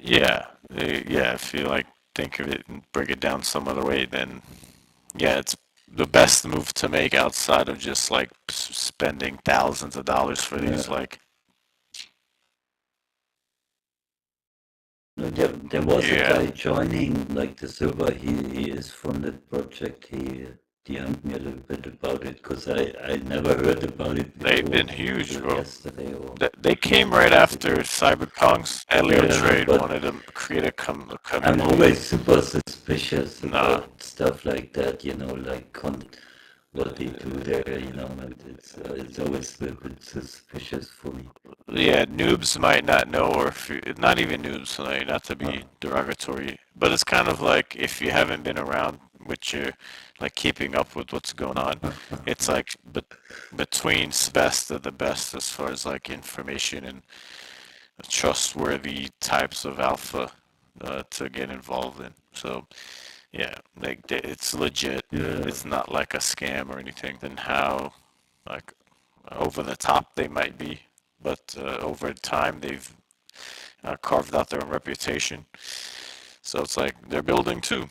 Yeah, yeah. If you like think of it and break it down some other way, then yeah, it's the best move to make outside of just like spending thousands of dollars for these Yeah. like No, there was a yeah. guy joining like the server. He is from that project. He DM'd me a little bit about it because I never heard about it They've before been huge, until bro. yesterday or They came a right week after ago. Cyberpunk's Elio Yeah, trade but wanted to create a I'm community. always super suspicious Nah, about stuff like that, like what they do there, and it's always a little bit suspicious for me. yeah, noobs might not know, or if you, not even noobs, like, not to Uh, be derogatory, but it's kind of like if you haven't been around with your, like keeping up with what's going on, it's like between best of the best as far as like information and trustworthy types of alpha to get involved in. So yeah, like it's legit. yeah, It's not like a scam or anything. Than how like over the top they might be, but over time they've carved out their own reputation. So it's like they're building too.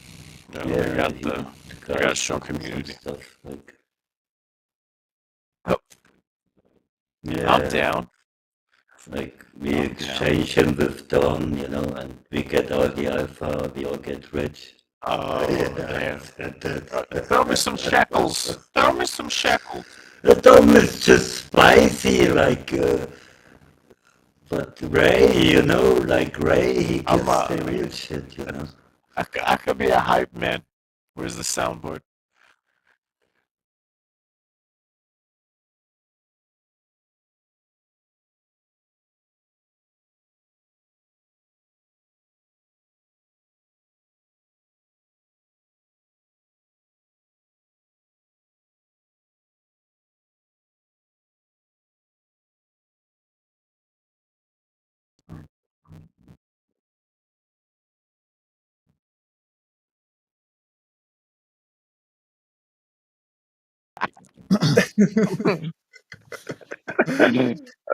You know, yeah, the they got a guys strong building some community. stuff like, Oh, I'm yeah, down. like we I'm down. exchange him with Dom, and we get all the alpha, we all get rich. Oh Yeah, damn! that's Throw me some shekels. Throw me some shekels. the Dom is just spicy, but Ray, like Ray, he I'm gets the real shit. I could be a hype man. Where's the soundboard?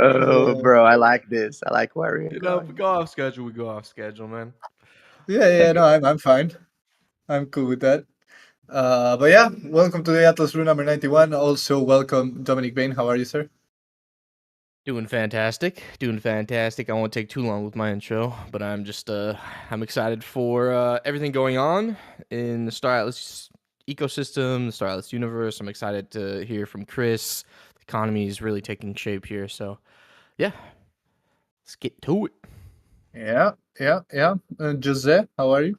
Oh, Yeah, bro, I like this. I like where you're If we going. go off schedule, we go off schedule, man. Thank Like, you. uh, No, I'm fine. I'm cool with that. But yeah, welcome to the Atlas Brew number 91. Also, welcome Dominic Bain. How are you, sir? doing fantastic, doing fantastic. I won't take too long with my intro, but I'm excited for everything going on in the Star Atlas ecosystem, the Star Atlas universe. I'm excited to hear from Chris. The economy is really taking shape here, so yeah, let's get to it. Yeah, yeah. Jose, how are you?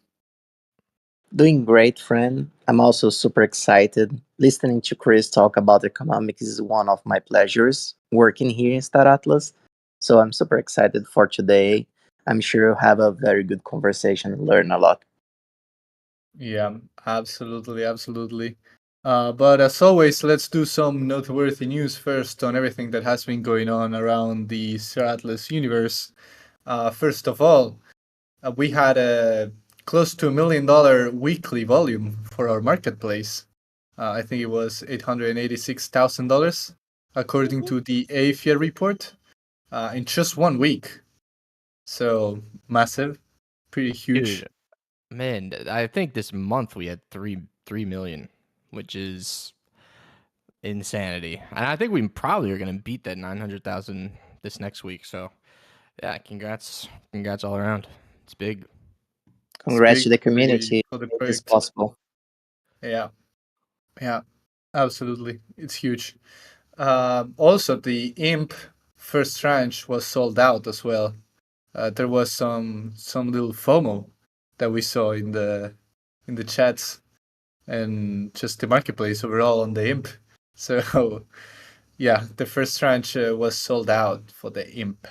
Doing great, friend. I'm also super excited. Listening to Chris talk about economics is one of my pleasures working here in Star Atlas. So I'm super excited for today. I'm sure you'll have a very good conversation and learn a lot. Yeah, absolutely, absolutely. But as always, let's do some noteworthy news first on everything that has been going on around the Sir Atlas universe. First of all, we had a close to $1 million weekly volume for our marketplace. I think it was $886,000, according to the AFIA report, in just 1 week. So massive, pretty huge. Dude, man, I think this month we had three million, which is insanity. And I think we probably are gonna beat that 900,000 this next week. So yeah, congrats all around. It's big. It's Congrats big to the for the community. for the It is project. possible. Yeah, yeah, absolutely. It's huge. Also, the Imp first tranche was sold out as well. There was some little FOMO that we saw in the chats and just the marketplace overall on the Imp. So yeah, the first tranche was sold out for the Imp.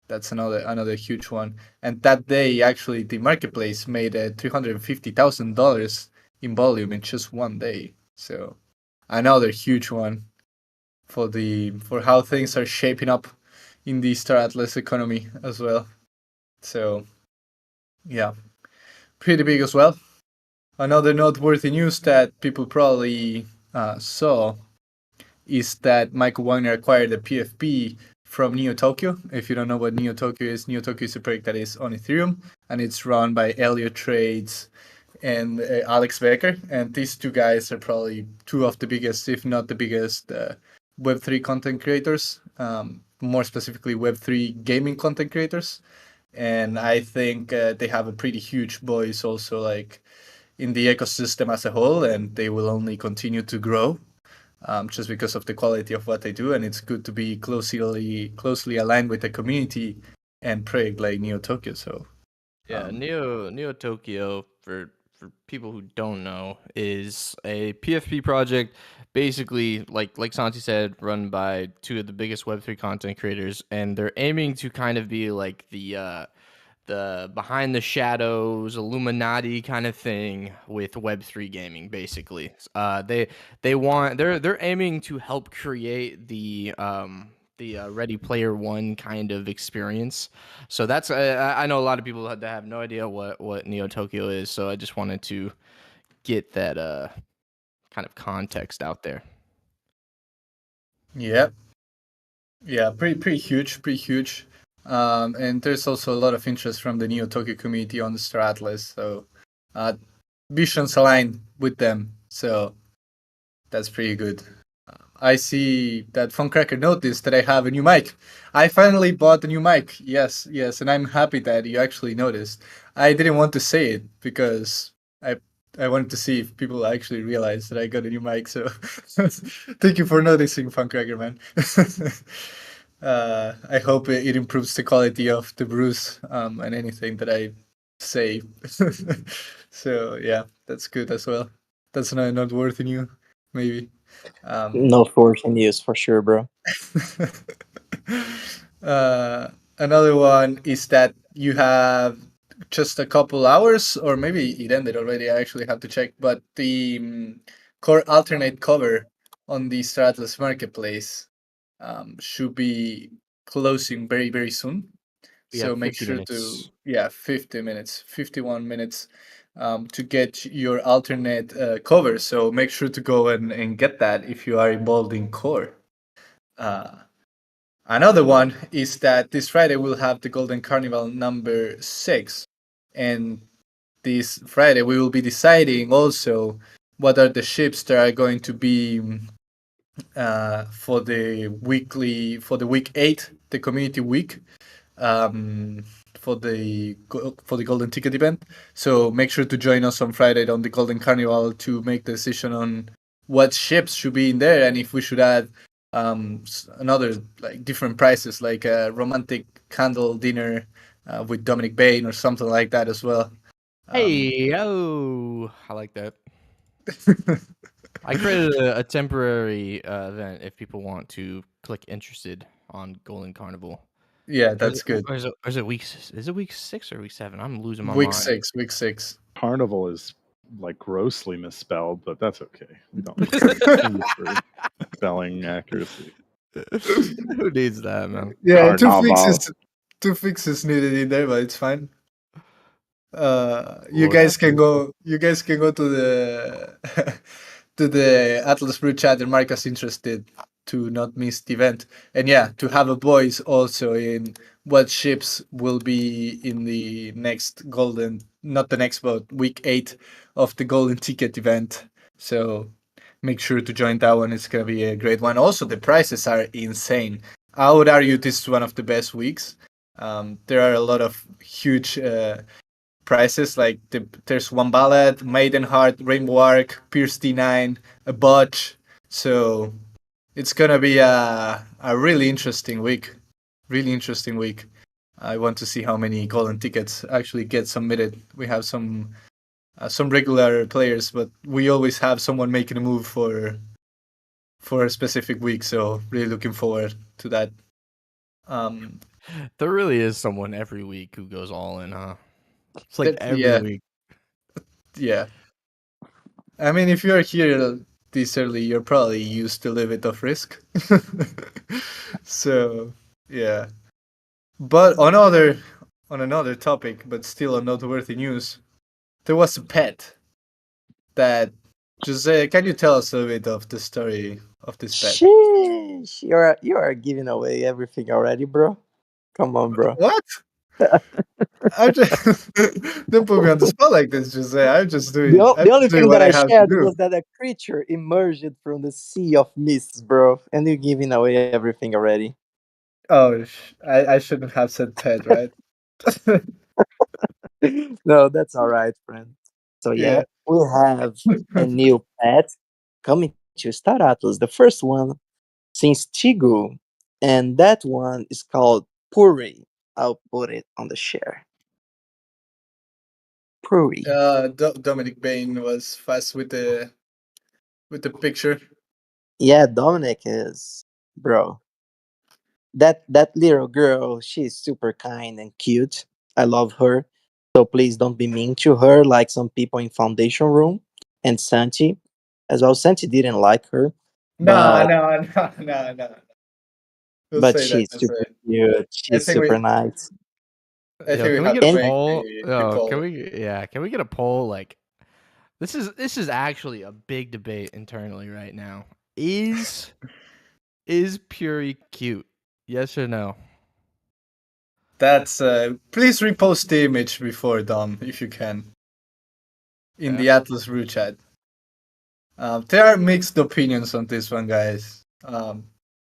That's another huge one. And that day, actually, the marketplace made $350,000 in volume in just 1 day. So another huge one for how things are shaping up in the Star Atlas economy as well. So yeah, pretty big as well. Another noteworthy news that people probably saw is that Michael Wagner acquired the PFP from Neo Tokyo. If you don't know what Neo Tokyo is a project that is on Ethereum, and it's run by Elliot Trades and Alex Becker. And these two guys are probably two of the biggest, if not the biggest, Web3 content creators, more specifically Web3 gaming content creators. And I think they have a pretty huge voice also, like in the ecosystem as a whole, and they will only continue to grow just because of the quality of what they do. And it's good to be closely aligned with the community and project like Neo Tokyo. So Yeah, Neo Tokyo for people who don't know is a PFP project, basically like Santi said, run by two of the biggest Web3 content creators, and they're aiming to kind of be like the behind the shadows Illuminati kind of thing with Web3 gaming. Basically, they're aiming to help create the Ready Player One kind of experience. So that's I know a lot of people that have no idea what Neo Tokyo is. So I just wanted to get that kind of context out there. yeah, yeah, pretty huge. And there's also a lot of interest from the Neo Tokyo community on the Star Atlas. So visions align with them. So that's pretty good. I see that Funcracker noticed that I have a new mic. I finally bought a new mic. Yes, and I'm happy that you actually noticed. I didn't want to say it because I wanted to see if people actually realized that I got a new mic. So thank you for noticing, Funcracker man. I hope it improves the quality of the brews and anything that I say. So yeah, that's good as well. That's not worth new, maybe. No force in use for sure, bro. Another one is that you have just a couple hours, or maybe it ended already. I actually have to check, but the core alternate cover on the Stratless marketplace should be closing very soon. We So have make 50 sure minutes. to 50 minutes, 51 minutes to get your alternate cover. So make sure to go and get that if you are involved in core. Uh, Another one is that this Friday we'll have the Golden Carnival number 6. And this Friday we will be deciding also what are the ships that are going to be for the week 8, the community week, for the Golden Ticket event. So make sure to join us on Friday on the Golden Carnival to make the decision on what ships should be in there and if we should add another like different prices like a romantic candle dinner with Dominic Bain or something like that as well. Hey, oh, I like that. I created a temporary event if people want to click interested on Golden Carnival. Yeah, that's good. Or is it is it week 6 or week 7? I'm losing my Week mind. 6, week 6. Carnival is like grossly misspelled, but that's okay. We don't need for spelling accuracy. Who needs that, man? Yeah, Carnival. two fixes needed in there, but it's fine. You Look, guys can go. You guys can go to the to the Atlas Brew chat and mark us interested to not miss the event. And yeah, to have a voice also in what ships will be in the next golden, not the next, but week 8 of the golden ticket event. So make sure to join that one. It's gonna be a great one. Also, the prices are insane. I would argue this is one of the best weeks. There are a lot of huge prices like there's one ballad, Maidenheart, Rainbow Arc, Pierce D9, a Botch. So it's gonna be a really interesting week. Really interesting week. I want to see how many golden tickets actually get submitted. We have some regular players, but we always have someone making a move for a specific week. So really looking forward to that. There really is someone every week who goes all in, huh? It's like every Yeah, week. yeah. I mean, if you're here this early, you're probably used to a little bit of risk. So, yeah. But on another topic, but still on noteworthy news, there was a pet that Jose. Can you tell us a bit of the story of this pet? Sheesh, you are giving away everything already, bro. Come on, bro. What? I'm just don't put me on the spot like this, Jose. The I'm only just doing thing what that I I have to shared do. was that a creature emerged from the sea of mists, bro, and you're giving away everything already. Oh, I shouldn't have said Ted, right? No, that's all right, friend. So yeah, Yeah. we have a new pet coming to Star Atlas. The first one since Tigu, and that one is called Puri. I'll put it on the share. Puri. Dominic Bain was fast with the picture. Yeah, Dominic is, bro. That little girl, she's super kind and cute. I love her. So please don't be mean to her like some people in Foundation Room and Santi as well. Santi didn't like her, No, but no, no, no, no. Don't but say that, she's super Jose. cute. I She's think we super nice. I Yo, think we can we have get a to And make poll? the Yo, poll. can we get a poll? Like, this is actually a big debate internally right now. Is Puri cute? Yes or no? That's please repost the image before Dom, if you can, in Yeah. the Atlas Brew chat. There are mixed opinions on this one, guys.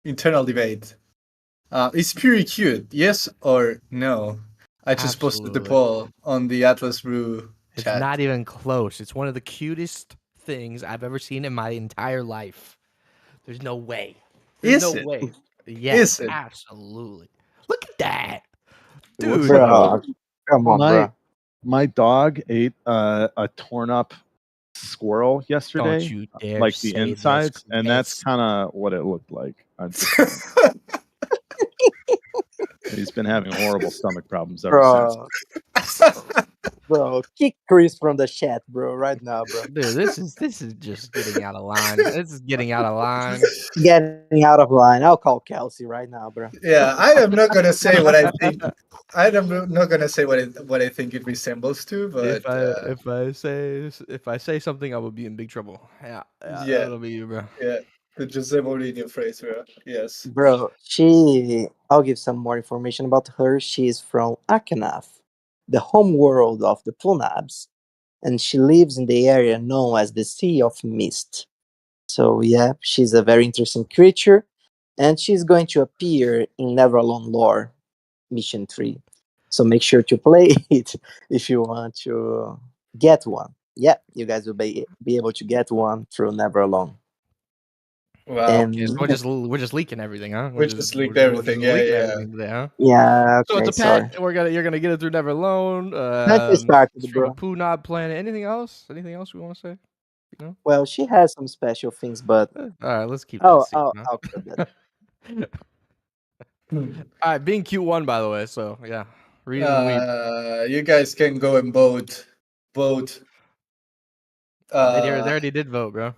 Internal debate. Is Puri cute? Yes or no? I just posted the Absolutely. poll on the Atlas Brew It's chat. not even close. It's one of the cutest things I've ever seen in my entire life. There's no way. There's no Is it? way. Is Yes, it? absolutely. Look at that. It looks Dude. like a bro, come on, my bro. my dog ate a torn up squirrel Don't yesterday, you dare like the say this, insides, and that's Chris. kind of what it looked like. I'm just saying. He's been having horrible stomach problems ever since. Bro, bro, kick Chris from the chat, bro, right now, bro. Dude, this is just getting out of line. This is getting out of line. Getting out of line. I'll call Kelsey right now, bro. Yeah, I am not gonna say what I think. I am not gonna say what I think it resembles to, but If I say something, I will be in big trouble. Yeah, yeah, that'll be you, bro. yeah, the Jose Mourinho phrase, bro. Yes. Bro, I'll give some more information about her. She is from Akanaf, the home world of the Punabs, and she lives in the area known as the Sea of Mist. So, yeah, she's a very interesting creature, and she's going to appear in Neveralone Lore Mission 3. So, make sure to play it if you want to get one. Yeah, you guys will be able to get one through Neveralone. Wow. Okay, so And we're just leaking everything, huh? We just leaked everything. We're Yeah, leaking yeah. everything today, huh? yeah, So it's okay, a pet. sorry. You're gonna get it through Neveralone. Let's get started, It's from a bro. poo knob planet. Anything else? Anything else we want to say? You know? Well, she has some special things, but All right, let's keep that secret, I'll clip that. huh? All right, being Q1 by the way. So yeah, reason we You guys can go and vote. Vote. they already did vote, bro.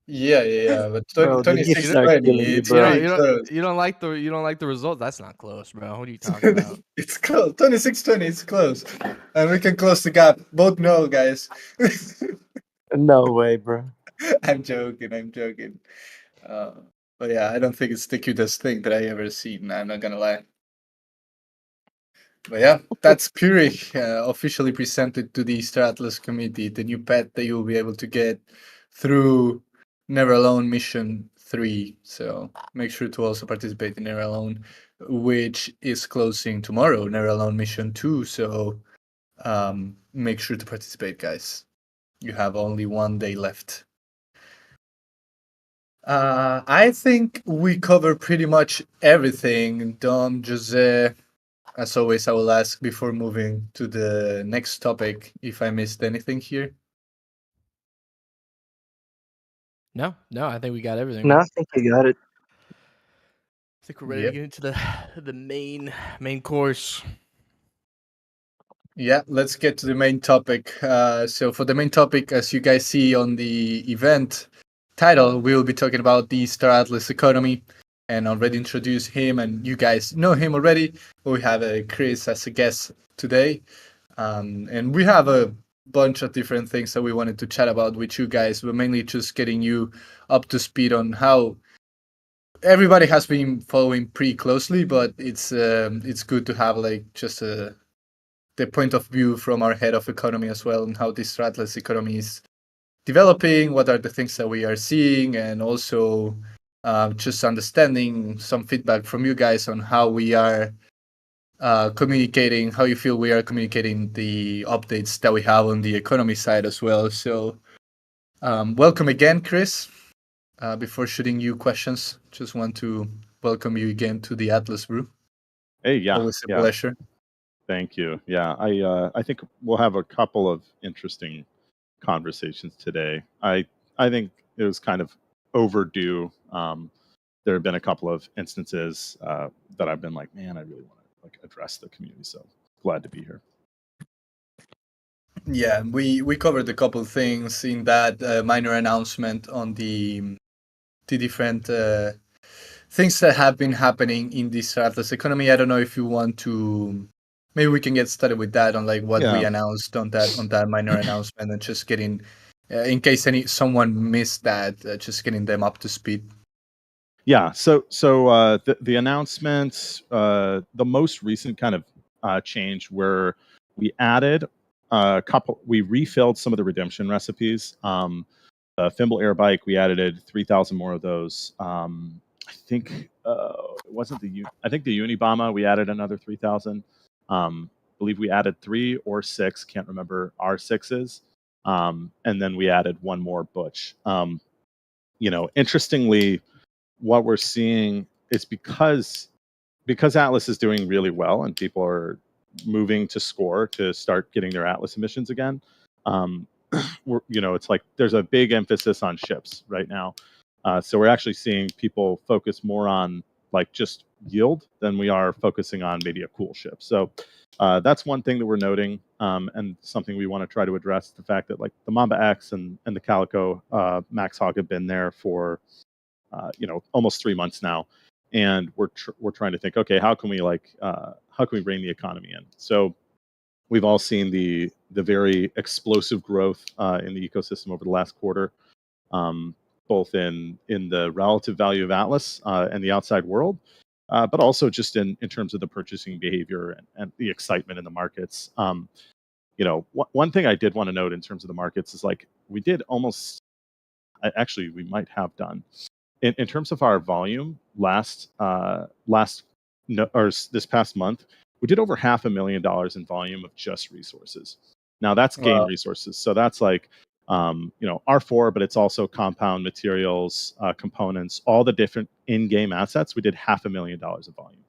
Yeah, yeah, yeah. But Bro, the You gifts don't are 26-20, killing me, it's you bro. don't pretty you don't close. you don't like the result. That's not close, bro. What are you talking about? It's close. 26-20, it's close. And we can close the gap. Vote no, guys. No way, bro. I'm joking. I'm joking. Uh, but yeah, I don't think it's the cutest thing that I ever seen. I'm not gonna lie. But yeah, that's Puri officially presented to the Star Atlas committee, the new pet that you'll be able to get through Never Alone Mission 3. So make sure to also participate in Never Alone, which is closing tomorrow, Never Alone Mission 2. So make sure to participate, guys. You have only 1 day left. I think we cover pretty much everything. Dom, Jose, as always, I will ask before moving to the next topic if I missed anything here. No, I think we got everything, No, man. I think you got it. I think we're ready to Yep. get into the main course. Yeah, let's get to the main topic. So for the main topic, as you guys see on the event title, we will be talking about the Star Atlas economy and already introduced him and you guys know him already. We have Chris as a guest today. And we have a bunch of different things that we wanted to chat about with you guys. We're mainly just getting you up to speed on how everybody has been following pretty closely, but it's good to have like just the point of view from our head of economy as well, and how this Atlas economy is developing. What are the things that we are seeing, and also just understanding some feedback from you guys on how we are communicating, how you feel we are communicating the updates that we have on the economy side as well. So, welcome again, Chris. Before shooting you questions, just want to welcome you again to the Atlas Brew. Hey, yeah, Always a yeah. pleasure. Thank you. Yeah, I think we'll have a couple of interesting conversations today. I think it was kind of overdue. There have been a couple of instances that I've been like, man, I really want to like address the community. So glad to be here. Yeah, we covered a couple things in that minor announcement on the different things that have been happening in this Atlas economy. I don't know if you want to. Maybe we can get started with that on like what we Yeah. announced on that minor announcement, and just getting, in case someone missed that, just getting them up to speed. Yeah. So the announcement, the most recent kind of change where we added a couple, we refilled some of the redemption recipes. Thimble Air Bike, we added 3,000 more of those. I think it wasn't I think the Unibama, we added another 3,000. I believe we added 3 or 6, can't remember, R6s. And then we added one more Butch. Interestingly, what we're seeing is because Atlas is doing really well and people are moving to score to start getting their Atlas emissions again. It's like there's a big emphasis on ships right now. So we're actually seeing people focus more on like just yield than we are focusing on maybe a cool ship. So that's one thing that we're noting, and something we want to try to address, the fact that like the Mamba X and the Calico Max Hog have been there for almost 3 months now, and we're trying to think, okay, how can we rein the economy in? So we've all seen the very explosive growth in the ecosystem over the last quarter, both in the relative value of Atlas and the outside world, but also just in terms of the purchasing behavior and the excitement in the markets. One thing I did want to note in terms of the markets is like we did almost, actually we might have done, in terms of our volume this past month, we did over $500,000 in volume of just resources. Now that's game resources, so that's like R4, but it's also compound materials, components, all the different in-game assets. We did $500,000 of volume.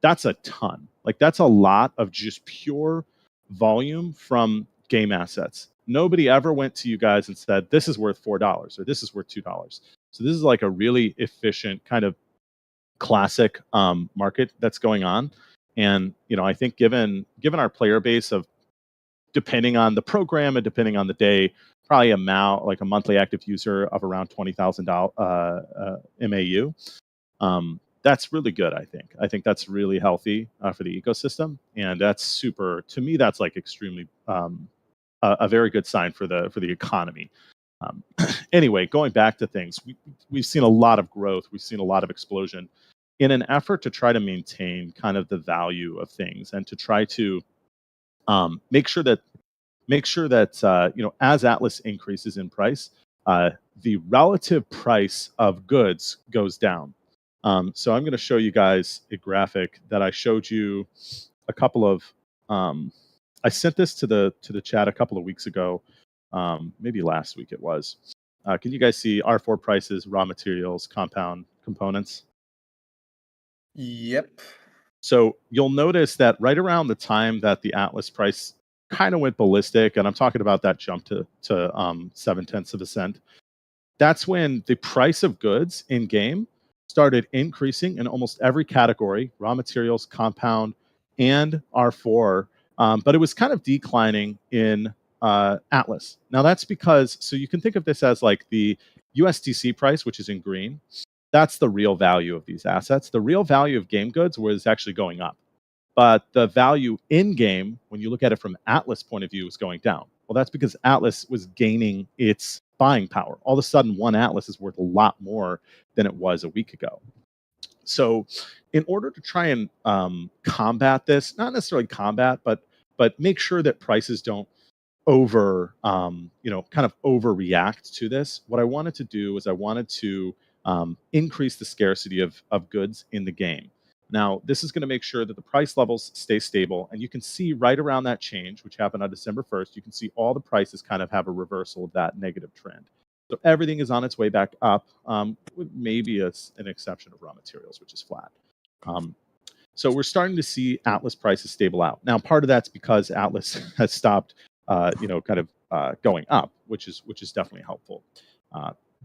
That's a ton. Like that's a lot of just pure volume from game assets. Nobody ever went to you guys and said, this is worth $4 or this is worth $2. So this is like a really efficient kind of classic market that's going on. And I think given our player base of, depending on the program and depending on the day, probably like a monthly active user of around 20,000 MAU. That's really good. I think that's really healthy for the ecosystem, and that's super. To me, that's like extremely a very good sign for the economy. Anyway, going back to things, we've seen a lot of growth. We've seen a lot of explosion in an effort to try to maintain kind of the value of things and to try to make sure that as Atlas increases in price, the relative price of goods goes down. So I'm going to show you guys a graphic that I showed you a couple of. I sent this to the chat a couple of weeks ago, maybe last week it was. Can you guys see R4 prices, raw materials, compound components? Yep. So you'll notice that right around the time that the Atlas price kind of went ballistic, and I'm talking about that jump to 0.7 of a cent, that's when the price of goods in game started increasing in almost every category: raw materials, compound, and R4. But it was kind of declining in Atlas. Now that's because, so you can think of this as like the USDC price, which is in green. That's the real value of these assets. The real value of game goods was actually going up, but the value in game, when you look at it from Atlas point of view, is going down. Well, that's because Atlas was gaining its buying power. All of a sudden, one Atlas is worth a lot more than it was a week ago. So, in order to try and combat this, not necessarily combat, but make sure that prices don't kind of overreact to this. What I wanted to do was I wanted to increase the scarcity of goods in the game. Now, this is going to make sure that the price levels stay stable, and you can see right around that change, which happened on December 1st, you can see all the prices kind of have a reversal of that negative trend. So everything is on its way back up, with maybe an exception of raw materials, which is flat. So we're starting to see Atlas prices stable out. Now, part of that's because Atlas has stopped, going up, which is definitely helpful.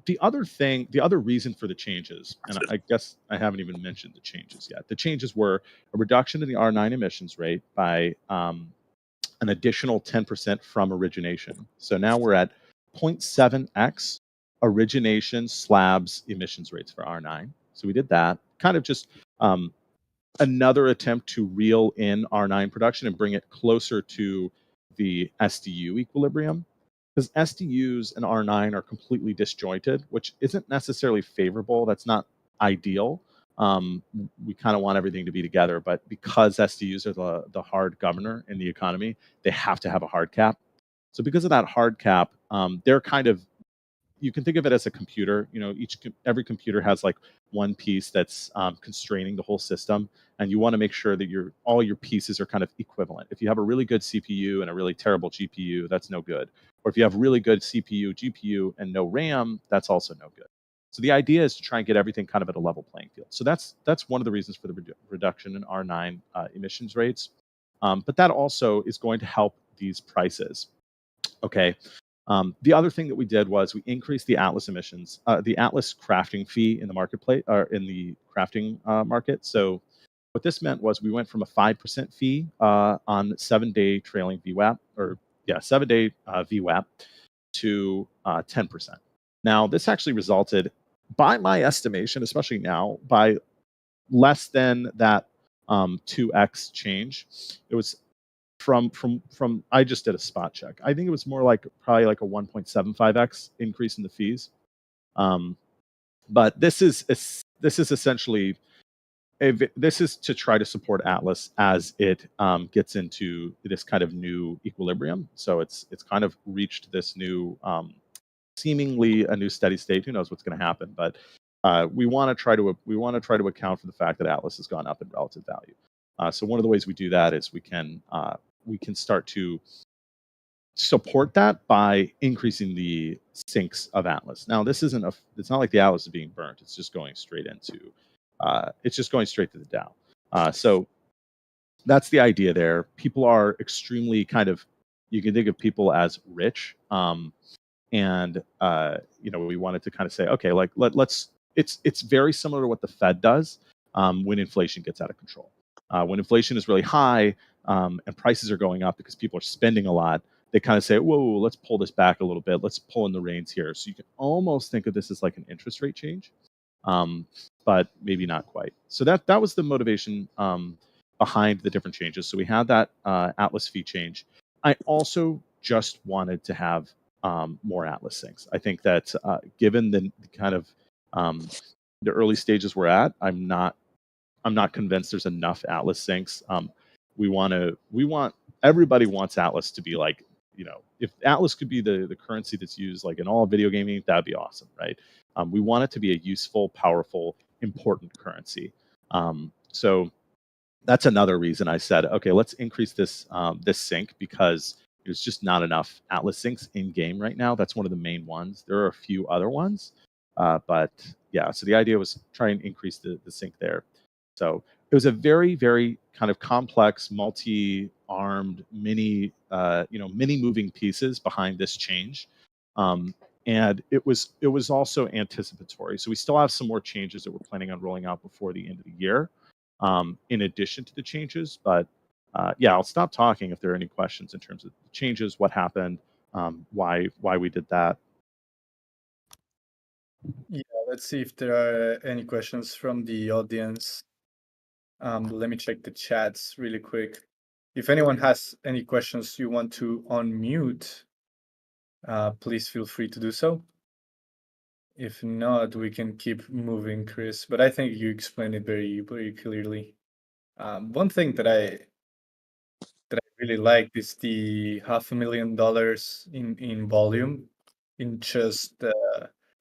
The other reason for the changes, and I guess I haven't even mentioned the changes yet. The changes were a reduction in the R9 emissions rate by an additional 10% from origination. So now we're at 0.7x origination slabs emissions rates for R9. So we did that. Kind of just another attempt to reel in R9 production and bring it closer to the SDU equilibrium. Because SDUs and R9 are completely disjointed, which isn't necessarily favorable. That's not ideal. We kind of want everything to be together, but because SDUs are the hard governor in the economy, they have to have a hard cap. So because of that hard cap, they're kind of, you can think of it as a computer. Every computer has like one piece that's constraining the whole system, and you want to make sure that all your pieces are kind of equivalent. If you have a really good CPU and a really terrible GPU, that's no good. Or if you have really good CPU, GPU, and no RAM, that's also no good. So the idea is to try and get everything kind of at a level playing field. So that's one of the reasons for the reduction in R9 emissions rates. But that also is going to help these prices. Okay. The other thing that we did was we increased the Atlas emissions, the Atlas crafting fee in the marketplace, or in the crafting market. So what this meant was we went from a 5% fee on 7-day trailing VWAP, 7-day VWAP to 10%. Now, this actually resulted, by my estimation, especially now, by less than that 2x change. It was from I just did a spot check. I think it was more like probably like a 1.75x increase in the fees. But this is essentially this is to try to support Atlas as it gets into this kind of new equilibrium. So it's kind of reached this new seemingly a new steady state. Who knows what's going to happen? But we want to try to account for the fact that Atlas has gone up in relative value. So one of the ways we do that is we can start to support that by increasing the sinks of Atlas. Now, it's not like the Atlas is being burnt. It's just going straight into, to the Dow. So that's the idea there. People are extremely you can think of people as rich. And we wanted to kind of say, okay, like let's. It's very similar to what the Fed does when inflation gets out of control. When inflation is really high and prices are going up because people are spending a lot, they kind of say, whoa, let's pull this back a little bit. Let's pull in the reins here. So you can almost think of this as like an interest rate change, but maybe not quite. So that was the motivation behind the different changes. So we had that Atlas fee change. I also just wanted to have more Atlas sinks. I think that given the kind of the early stages we're at, I'm not convinced there's enough Atlas sinks. Everybody wants Atlas to be like, if Atlas could be the currency that's used like in all video gaming, that'd be awesome, right? We want it to be a useful, powerful, important currency. So that's another reason I said, okay, let's increase this sync, because there's just not enough Atlas syncs in game right now. That's one of the main ones. There are a few other ones, but yeah. So the idea was try and increase the sync there. So it was a very, very kind of complex, multi-armed, many moving pieces behind this change. And it was also anticipatory. So we still have some more changes that we're planning on rolling out before the end of the year, in addition to the changes. But I'll stop talking if there are any questions in terms of the changes, what happened, why we did that. Yeah, let's see if there are any questions from the audience. Let me check the chats really quick. If anyone has any questions you want to unmute, please feel free to do so. If not, we can keep moving, Chris. But I think you explained it very, very clearly. One thing that I really like is the $500,000 in volume in just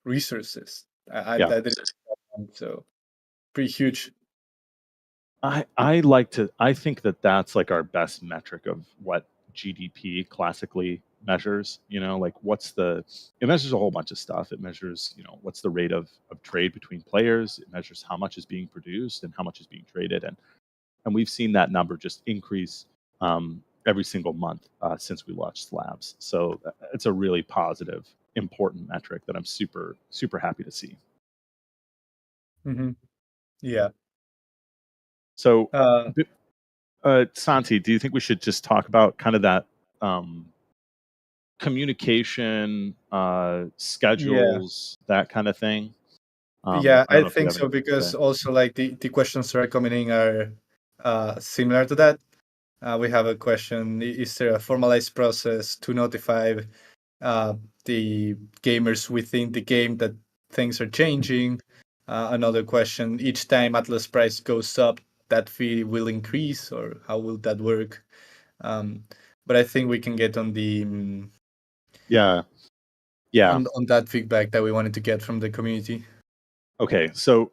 resources. I Yeah. didn't so pretty huge. I think that that's like our best metric of what GDP classically measures. You know, like it measures a whole bunch of stuff. It measures, what's the rate of trade between players. It measures how much is being produced and how much is being traded. And we've seen that number just increase every single month since we launched Slabs. So it's a really positive, important metric that I'm super, super happy to see. Hmm. Yeah. So, Uh, Santi, do you think we should just talk about kind of that communication, yeah. schedules, that kind of thing? Yeah, I don't I know if you think have so anything to because say. also like the questions that are coming in are similar to that. We have a question: is there a formalized process to notify the gamers within the game that things are changing? Another question: each time Atlas price goes up, that fee will increase, or how will that work? Um, but I think we can get on the Yeah, yeah. on that feedback that we wanted to get from the community. Okay, so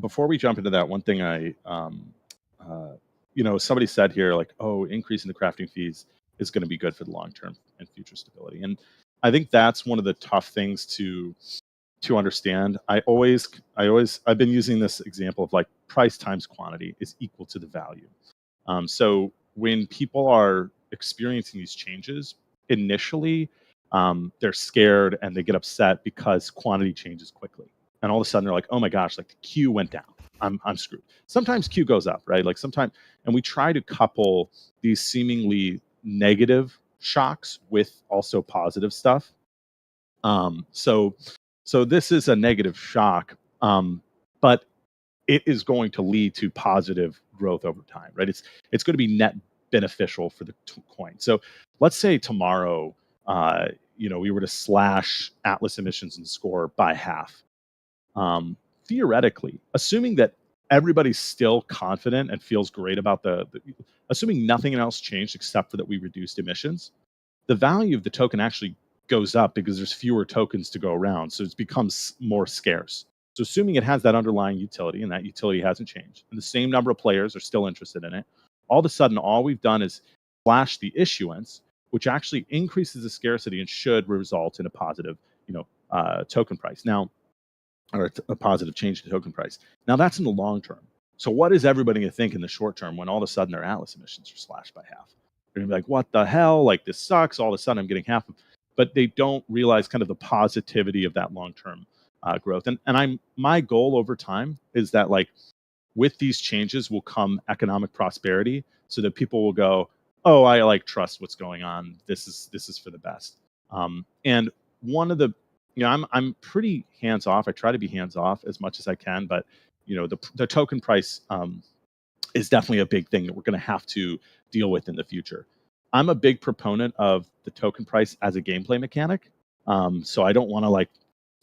before we jump into that, one thing somebody said here, like, oh, increasing the crafting fees is going to be good for the long term and future stability, and I think that's one of the tough things to understand. I've been using this example of like price times quantity is equal to the value. So when people are experiencing these changes, initially they're scared and they get upset because quantity changes quickly, and all of a sudden they're like, "Oh my gosh, like the Q went down. I'm screwed." Sometimes Q goes up, right? Like sometimes, and we try to couple these seemingly negative shocks with also positive stuff. So this is a negative shock, but it is going to lead to positive growth over time, right? It's going to be net beneficial for the coin. So let's say tomorrow, we were to slash Atlas emissions and score by half. Theoretically, assuming that everybody's still confident and feels great about assuming nothing else changed except for that we reduced emissions, the value of the token actually goes up because there's fewer tokens to go around. So it becomes more scarce. So assuming it has that underlying utility and that utility hasn't changed, and the same number of players are still interested in it, all of a sudden, all we've done is slash the issuance, which actually increases the scarcity and should result in a positive, token price. Now, or a positive change to token price. Now that's in the long term. So what is everybody going to think in the short term when all of a sudden their Atlas emissions are slashed by half? They're going to be like, what the hell? Like this sucks. All of a sudden I'm getting half of, but they don't realize kind of the positivity of that long term growth. And my goal over time is that like with these changes will come economic prosperity, so that people will go, oh, I like trust what's going on. This is for the best. And one of the, I'm pretty hands off. I try to be hands off as much as I can, but the token price is definitely a big thing that we're going to have to deal with in the future. I'm a big proponent of the token price as a gameplay mechanic, so I don't want to like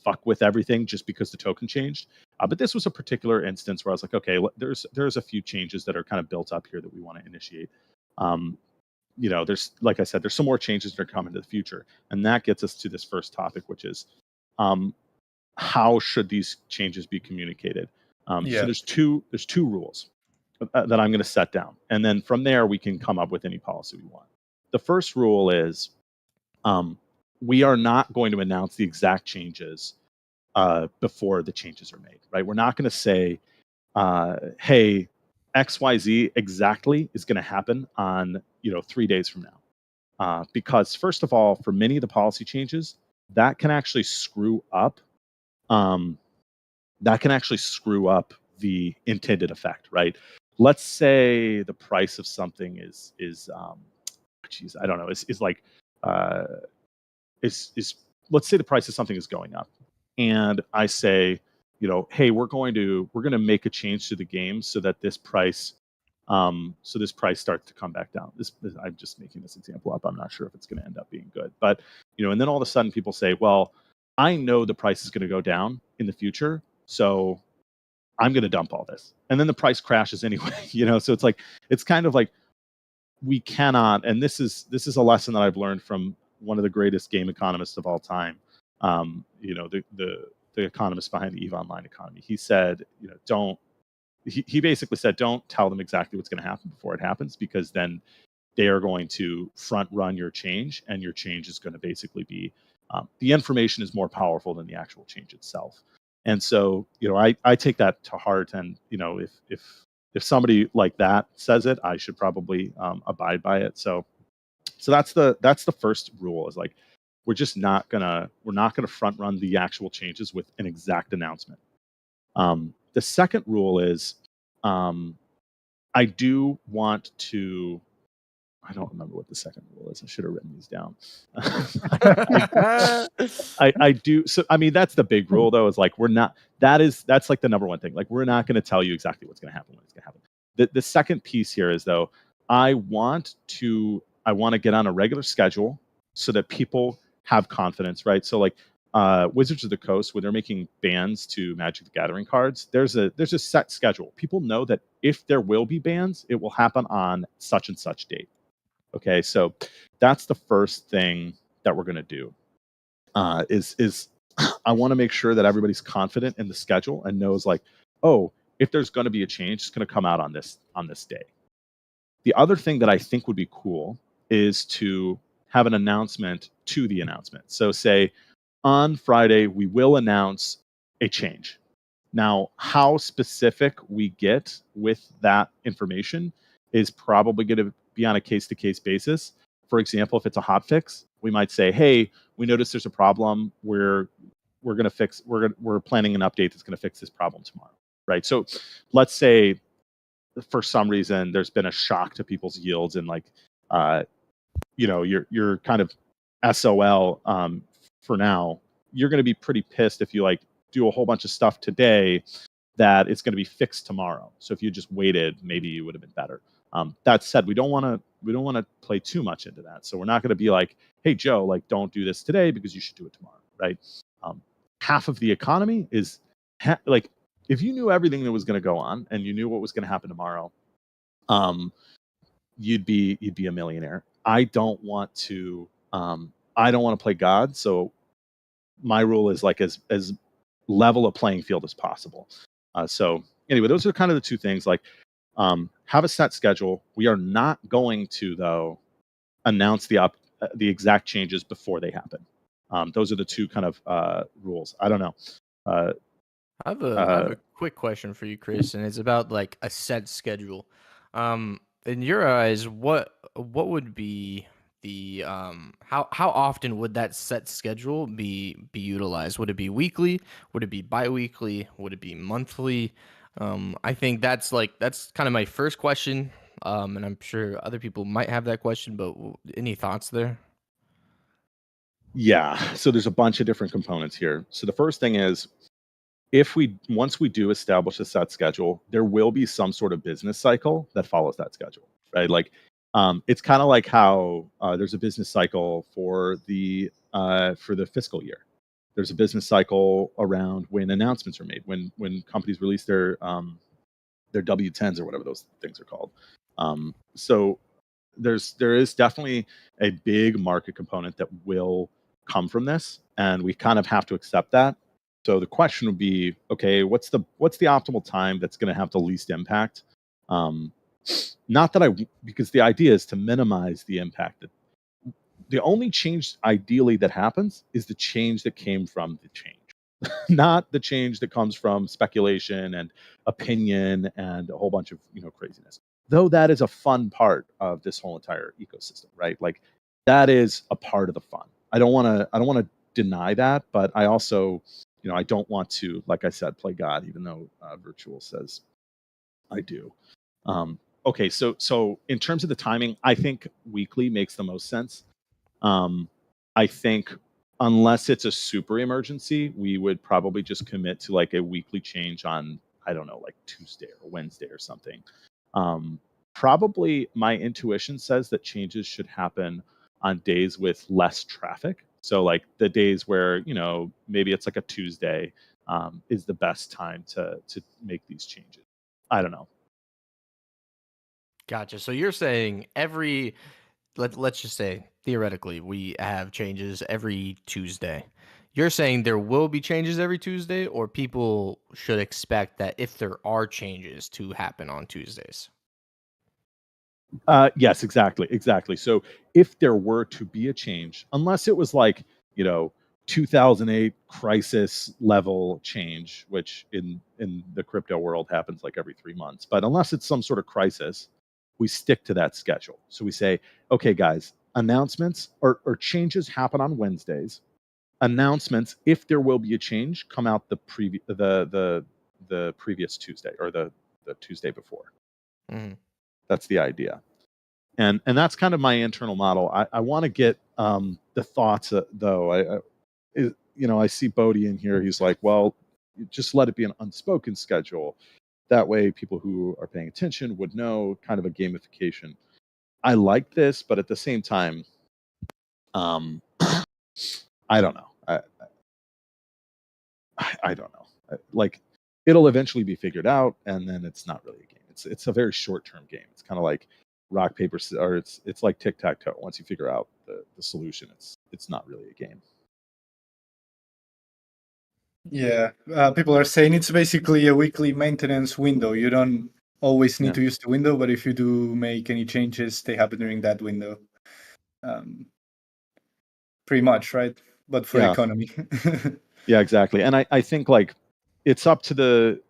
fuck with everything just because the token changed. But this was a particular instance where I was like, okay, there's a few changes that are kind of built up here that we want to initiate. There's, like I said, there's some more changes that are coming to the future, and that gets us to this first topic, which is how should these changes be communicated? So Yeah. there's two rules that I'm going to set down, and then from there we can come up with any policy we want. The first rule is we are not going to announce the exact changes before the changes are made. Right? We're not going to say, "Hey, XYZ exactly is going to happen on 3 days from now," because first of all, for many of the policy changes, that can actually screw up. That can actually screw up the intended effect, right? Let's say the price of something I don't know, is like uh, is let's say the price of something is going up, and I say, hey, we're going to make a change to the game so that this price starts to come back down. I'm just making this example up. I'm not sure if it's going to end up being good, but and then all of a sudden people say, well, I know the price is going to go down in the future, so I'm going to dump all this. And then the price crashes anyway, so it's kind of like we cannot, and this is a lesson that I've learned from one of the greatest game economists of all time. The economist behind the EVE Online economy. He said, he basically said, don't tell them exactly what's going to happen before it happens, because then they are going to front run your change, and your change is going to basically be the information is more powerful than the actual change itself. And so, I take that to heart. And if somebody like that says it, I should probably abide by it. So that's the first rule, is like we're not gonna front run the actual changes with an exact announcement. The second rule is I do want to. I don't remember what the second rule is. I should have written these down. I do. So, I mean, that's the big rule, though, is like that's like the number one thing. Like, we're not going to tell you exactly what's going to happen when it's going to happen. The second piece here is, though, I want to get on a regular schedule so that people have confidence, right? So, like, Wizards of the Coast, when they're making bans to Magic the Gathering cards, there's a set schedule. People know that if there will be bans, it will happen on such and such date. Okay, so that's the first thing that we're going to do. Is I want to make sure that everybody's confident in the schedule and knows, like, oh, if there's going to be a change, it's going to come out on this day. The other thing that I think would be cool is to have an announcement to the announcement. So say on Friday, we will announce a change. Now, how specific we get with that information is probably going to be on a case-to-case basis. For example, if it's a hot fix, we might say, "Hey, we noticed there's a problem. We're going to fix. We're planning an update that's going to fix this problem tomorrow." Right. So, let's say for some reason there's been a shock to people's yields, and like, you're kind of SOL for now. You're going to be pretty pissed if you like do a whole bunch of stuff today that it's going to be fixed tomorrow. So if you just waited, maybe you would have been better. That said, we don't want to play too much into that. So we're not going to be like, "Hey Joe, like, don't do this today because you should do it tomorrow," right? Half of the economy is like, if you knew everything that was going to go on and you knew what was going to happen tomorrow, you'd be a millionaire. I don't want to play God. So my rule is like as level a playing field as possible. So anyway, those are kind of the two things. Like, have a set schedule. We are not going to, though, announce the exact changes before they happen. Those are the two kind of rules. I don't know. I have a quick question for you, Chris, and it's about like a set schedule. In your eyes, what would be the how often would that set schedule be utilized? Would it be weekly? Would it be bi-weekly? Would it be monthly? I think that's kind of my first question, and I'm sure other people might have that question, but any thoughts there? Yeah, so there's a bunch of different components here. So the first thing is, once we do establish a set schedule, there will be some sort of business cycle that follows that schedule, right? Like, it's kind of like how there's a business cycle for the fiscal year. There's a business cycle around when announcements are made, when companies release their W-10s or whatever those things are called. So there is definitely a big market component that will come from this, and we kind of have to accept that. So the question would be, okay, what's the optimal time that's going to have the least impact? Not that because the idea is to minimize the impact. The only change ideally that happens is the change that came from the change, not the change that comes from speculation and opinion and a whole bunch of craziness. Though that is a fun part of this whole entire ecosystem, right? Like, that is a part of the fun. I don't want to deny that, but I also, I don't want to, like I said, play God, even though Virtual says I do. Okay, so in terms of the timing, I think weekly makes the most sense. I think unless it's a super emergency, we would probably just commit to like a weekly change on, I don't know, like Tuesday or Wednesday or something. Probably my intuition says that changes should happen on days with less traffic. So like the days where, you know, maybe it's like a Tuesday is the best time to make these changes. I don't know. Gotcha. So you're saying let's just say theoretically we have changes every Tuesday. You're saying there will be changes every Tuesday, or people should expect that if there are changes to happen on Tuesdays? Yes, exactly. So if there were to be a change, unless it was like, you know, 2008 crisis level change, which in the crypto world happens like every 3 months, but unless it's some sort of crisis, we stick to that schedule. So we say, okay, guys, announcements or changes happen on Wednesdays. Announcements, if there will be a change, come out the previous Tuesday or the Tuesday before. Mhm. That's the idea. And that's kind of my internal model. I want to get the thoughts though. I see Bodhi in here. He's like, well, just let it be an unspoken schedule. That way, people who are paying attention would know, kind of a gamification. I like this, but at the same time, I don't know. I don't know. Like, it'll eventually be figured out, and then it's not really a game. It's a very short term game. It's kind of like rock paper, or it's like tic tac toe. Once you figure out the solution, it's not really a game. Yeah, people are saying it's basically a weekly maintenance window. You don't always need Yeah. to use the window, but if you do make any changes, they happen during that window. Um, Pretty much, right? But for Yeah. economy. Yeah, exactly. And I think like it's up to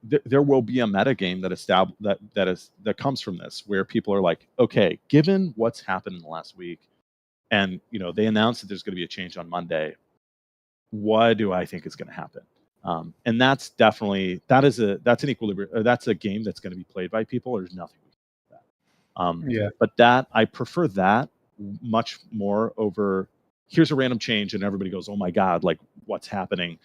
there will be a meta game that comes from this, where people are like, okay, given what's happened in the last week, and you know they announced that there's going to be a change on Monday, what do I think is going to happen? And that's definitely that's an equilibrium, or that's a game that's going to be played by people. There's nothing we can do with that. Yeah. But that I prefer that much more over here's a random change and everybody goes, oh my god, like what's happening?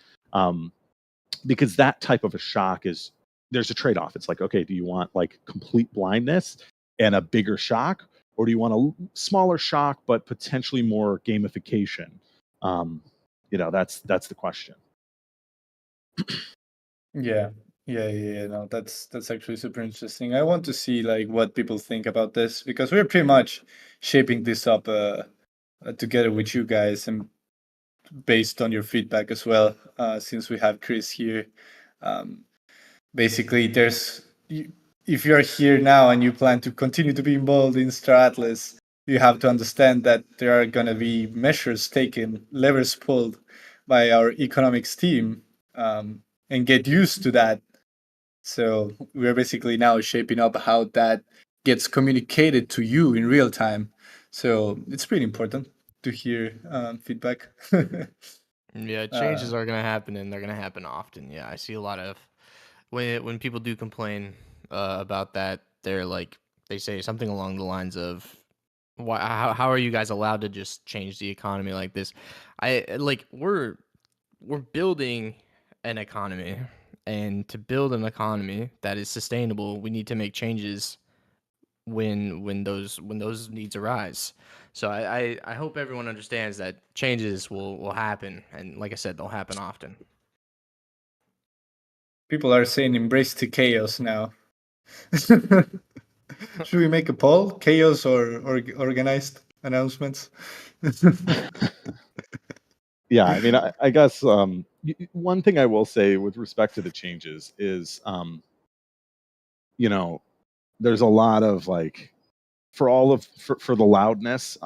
Because that type of a shock is there's a trade-off. It's like, okay, do you want like complete blindness and a bigger shock, or do you want a smaller shock but potentially more gamification? That's the question. Yeah. No, that's actually super interesting. I want to see like what people think about this, because we're pretty much shaping this up together with you guys, and based on your feedback as well. Since we have Chris here, um, basically, if you are here now and you plan to continue to be involved in Star Atlas, you have to understand that there are gonna be measures taken, levers pulled by our economics team, and get used to that. So we're basically now shaping up how that gets communicated to you in real time. So it's pretty important to hear feedback. Yeah, changes are gonna happen, and they're gonna happen often. Yeah, I see a lot of when people do complain about that, they say something along the lines of, "Why? How are you guys allowed to just change the economy like this?" We're building an economy, and to build an economy that is sustainable, we need to make changes when those needs arise. So I hope everyone understands that changes will happen, and like I said, they'll happen often. People are saying embrace the chaos now. Should we make a poll? Chaos or organized announcements? Yeah, I mean, I guess one thing I will say with respect to the changes is, there's a lot of like, for the loudness,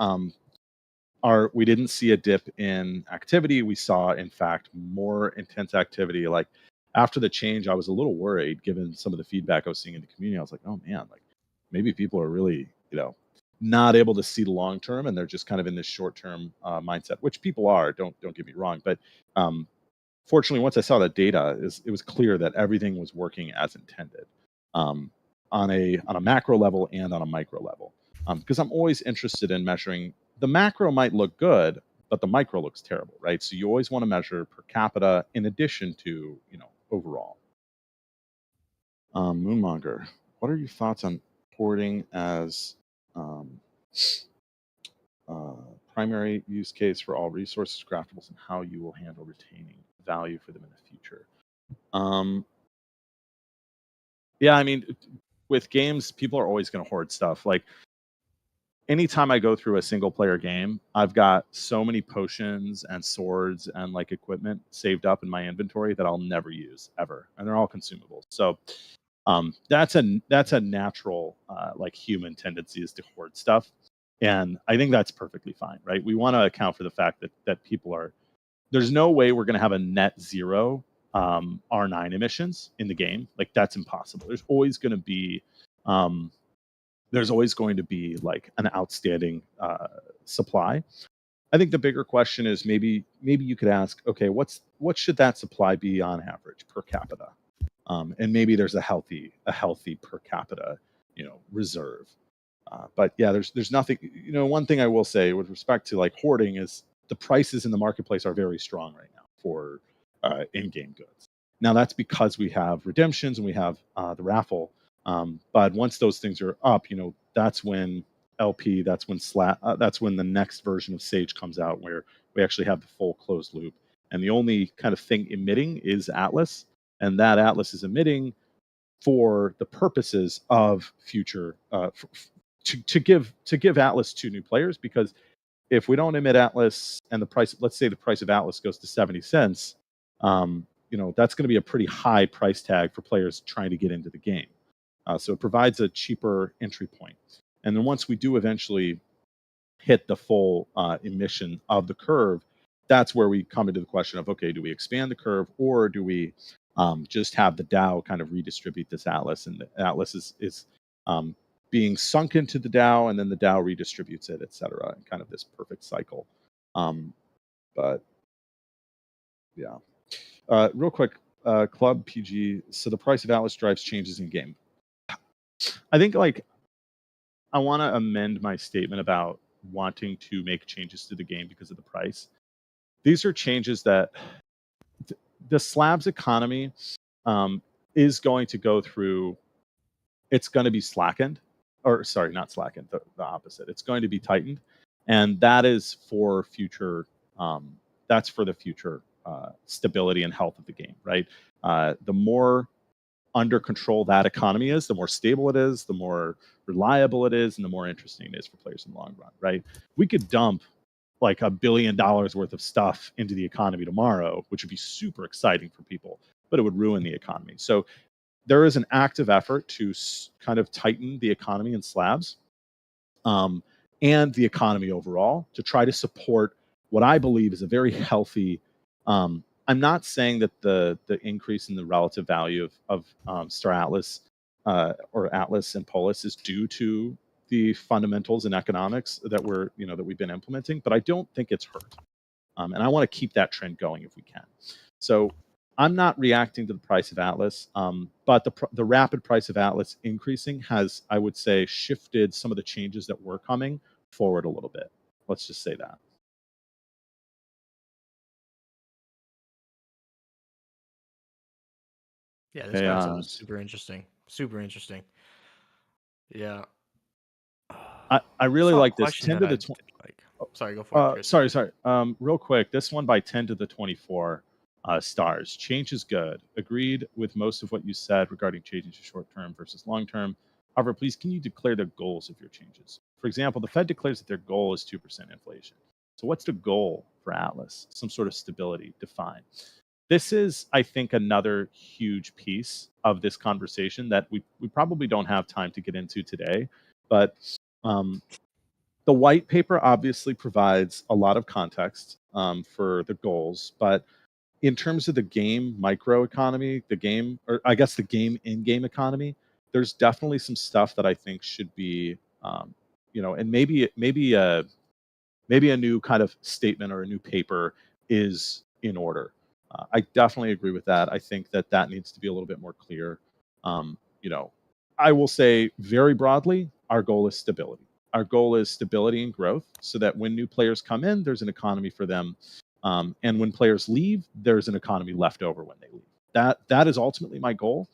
we didn't see a dip in activity. We saw, in fact, more intense activity. Like after the change, I was a little worried given some of the feedback I was seeing in the community. I was like, oh man, like maybe people are really, not able to see the long term, and they're just kind of in this short term mindset, which people are. Don't get me wrong, but fortunately, once I saw that data, it was clear that everything was working as intended, um, on a macro level and on a micro level. Because I'm always interested in measuring. The macro might look good, but the micro looks terrible, right? So you always want to measure per capita in addition to overall. Moonmonger, what are your thoughts on porting as primary use case for all resources, craftables, and how you will handle retaining value for them in the future. Yeah, I mean, with games, people are always going to hoard stuff. Like, anytime I go through a single player game, I've got so many potions and swords and like equipment saved up in my inventory that I'll never use ever, and they're all consumable. So that's a natural like human tendency, is to hoard stuff, and I think that's perfectly fine, right? We want to account for the fact that people are. There's no way we're going to have a net zero R9 emissions in the game. Like, that's impossible. There's always going to be like an outstanding supply. I think the bigger question is maybe you could ask, okay, what should that supply be on average per capita? And maybe there's a healthy per capita, reserve. But yeah, there's nothing. One thing I will say with respect to like hoarding is the prices in the marketplace are very strong right now for in-game goods. Now that's because we have redemptions and we have the raffle. But once those things are up, that's when LP, that's when the next version of Sage comes out, where we actually have the full closed loop. And the only kind of thing emitting is Atlas, and that Atlas is emitting for the purposes of future to give Atlas to new players. Because if we don't emit Atlas and the price, let's say the price of Atlas goes to 70 cents, that's going to be a pretty high price tag for players trying to get into the game. So it provides a cheaper entry point. And then once we do eventually hit the full emission of the curve, that's where we come into the question of, okay, do we expand the curve, or do we just have the DAO kind of redistribute this Atlas, and the Atlas is being sunk into the DAO, and then the DAO redistributes it, et cetera, and kind of this perfect cycle. But yeah, real quick, Club PG. So the price of Atlas drives changes in game. I think I want to amend my statement about wanting to make changes to the game because of the price. These are changes that the slabs economy is going to go through. It's going to be slackened, or sorry, not slackened, the opposite. It's going to be tightened, and that is for future. That's for the future stability and health of the game, right? The more under control that economy is, the more stable it is, the more reliable it is, and the more interesting it is for players in the long run, right? We could dump like $1 billion worth of stuff into the economy tomorrow, which would be super exciting for people, but it would ruin the economy. So there is an active effort to kind of tighten the economy in slabs and the economy overall to try to support what I believe is a very healthy. I'm not saying that the increase in the relative value of Star Atlas or Atlas and Polis is due to the fundamentals and economics that we've been implementing, but I don't think it's hurt, and I want to keep that trend going if we can. So I'm not reacting to the price of Atlas, but the rapid price of Atlas increasing has, I would say, shifted some of the changes that were coming forward a little bit. Let's just say that. Yeah, this guy sounds super interesting. Super interesting. Yeah. I really like this. 10 to the 20. Sorry, go for it. Sorry. Real quick, this one by 10 to the 24 stars. Change is good. Agreed with most of what you said regarding changing to short term versus long term. However, please, can you declare the goals of your changes? For example, the Fed declares that their goal is 2% inflation. So what's the goal for Atlas? Some sort of stability. Define. This is, I think, another huge piece of this conversation that we probably don't have time to get into today. But the white paper obviously provides a lot of context for the goals. But in terms of the game microeconomy, the game in-game economy, there's definitely some stuff that I think should be, and maybe a new kind of statement or a new paper is in order. I definitely agree with that. I think that needs to be a little bit more clear. I will say very broadly, our goal is stability. Our goal is stability and growth, so that when new players come in, there's an economy for them, and when players leave, there's an economy left over when they leave. That is ultimately my goal.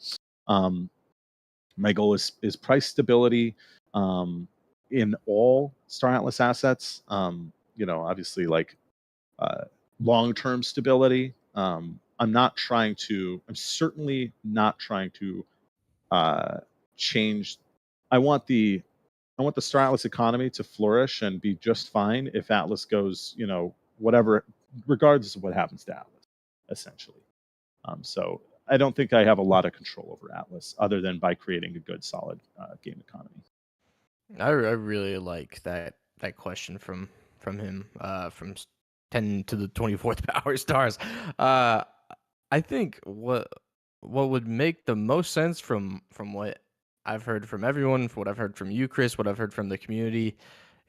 My goal is price stability in all Star Atlas assets. obviously like long-term stability. I'm certainly not trying to change. I want the Star Atlas economy to flourish and be just fine if Atlas goes, whatever, regardless of what happens to Atlas, essentially. So I don't think I have a lot of control over Atlas other than by creating a good, solid game economy. I really like that question from him from 10 to the 24th power stars. I think what would make the most sense from what I've heard from everyone, from what I've heard from you, Chris, what I've heard from the community,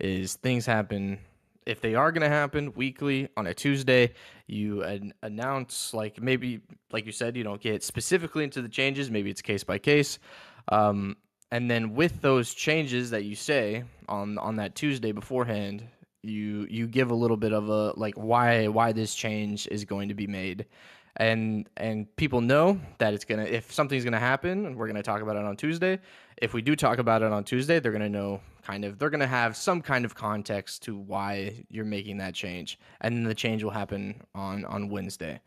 is things happen. If they are going to happen weekly on a Tuesday, you announce, like, maybe, like you said, you don't get specifically into the changes. Maybe it's case by case. And then with those changes that you say on that Tuesday beforehand, you give a little bit of a, like, why this change is going to be made. And people know that it's gonna, if something's gonna happen, we're gonna talk about it on Tuesday. If we do talk about it on Tuesday, they're gonna know they're gonna have some kind of context to why you're making that change, and then the change will happen on Wednesday.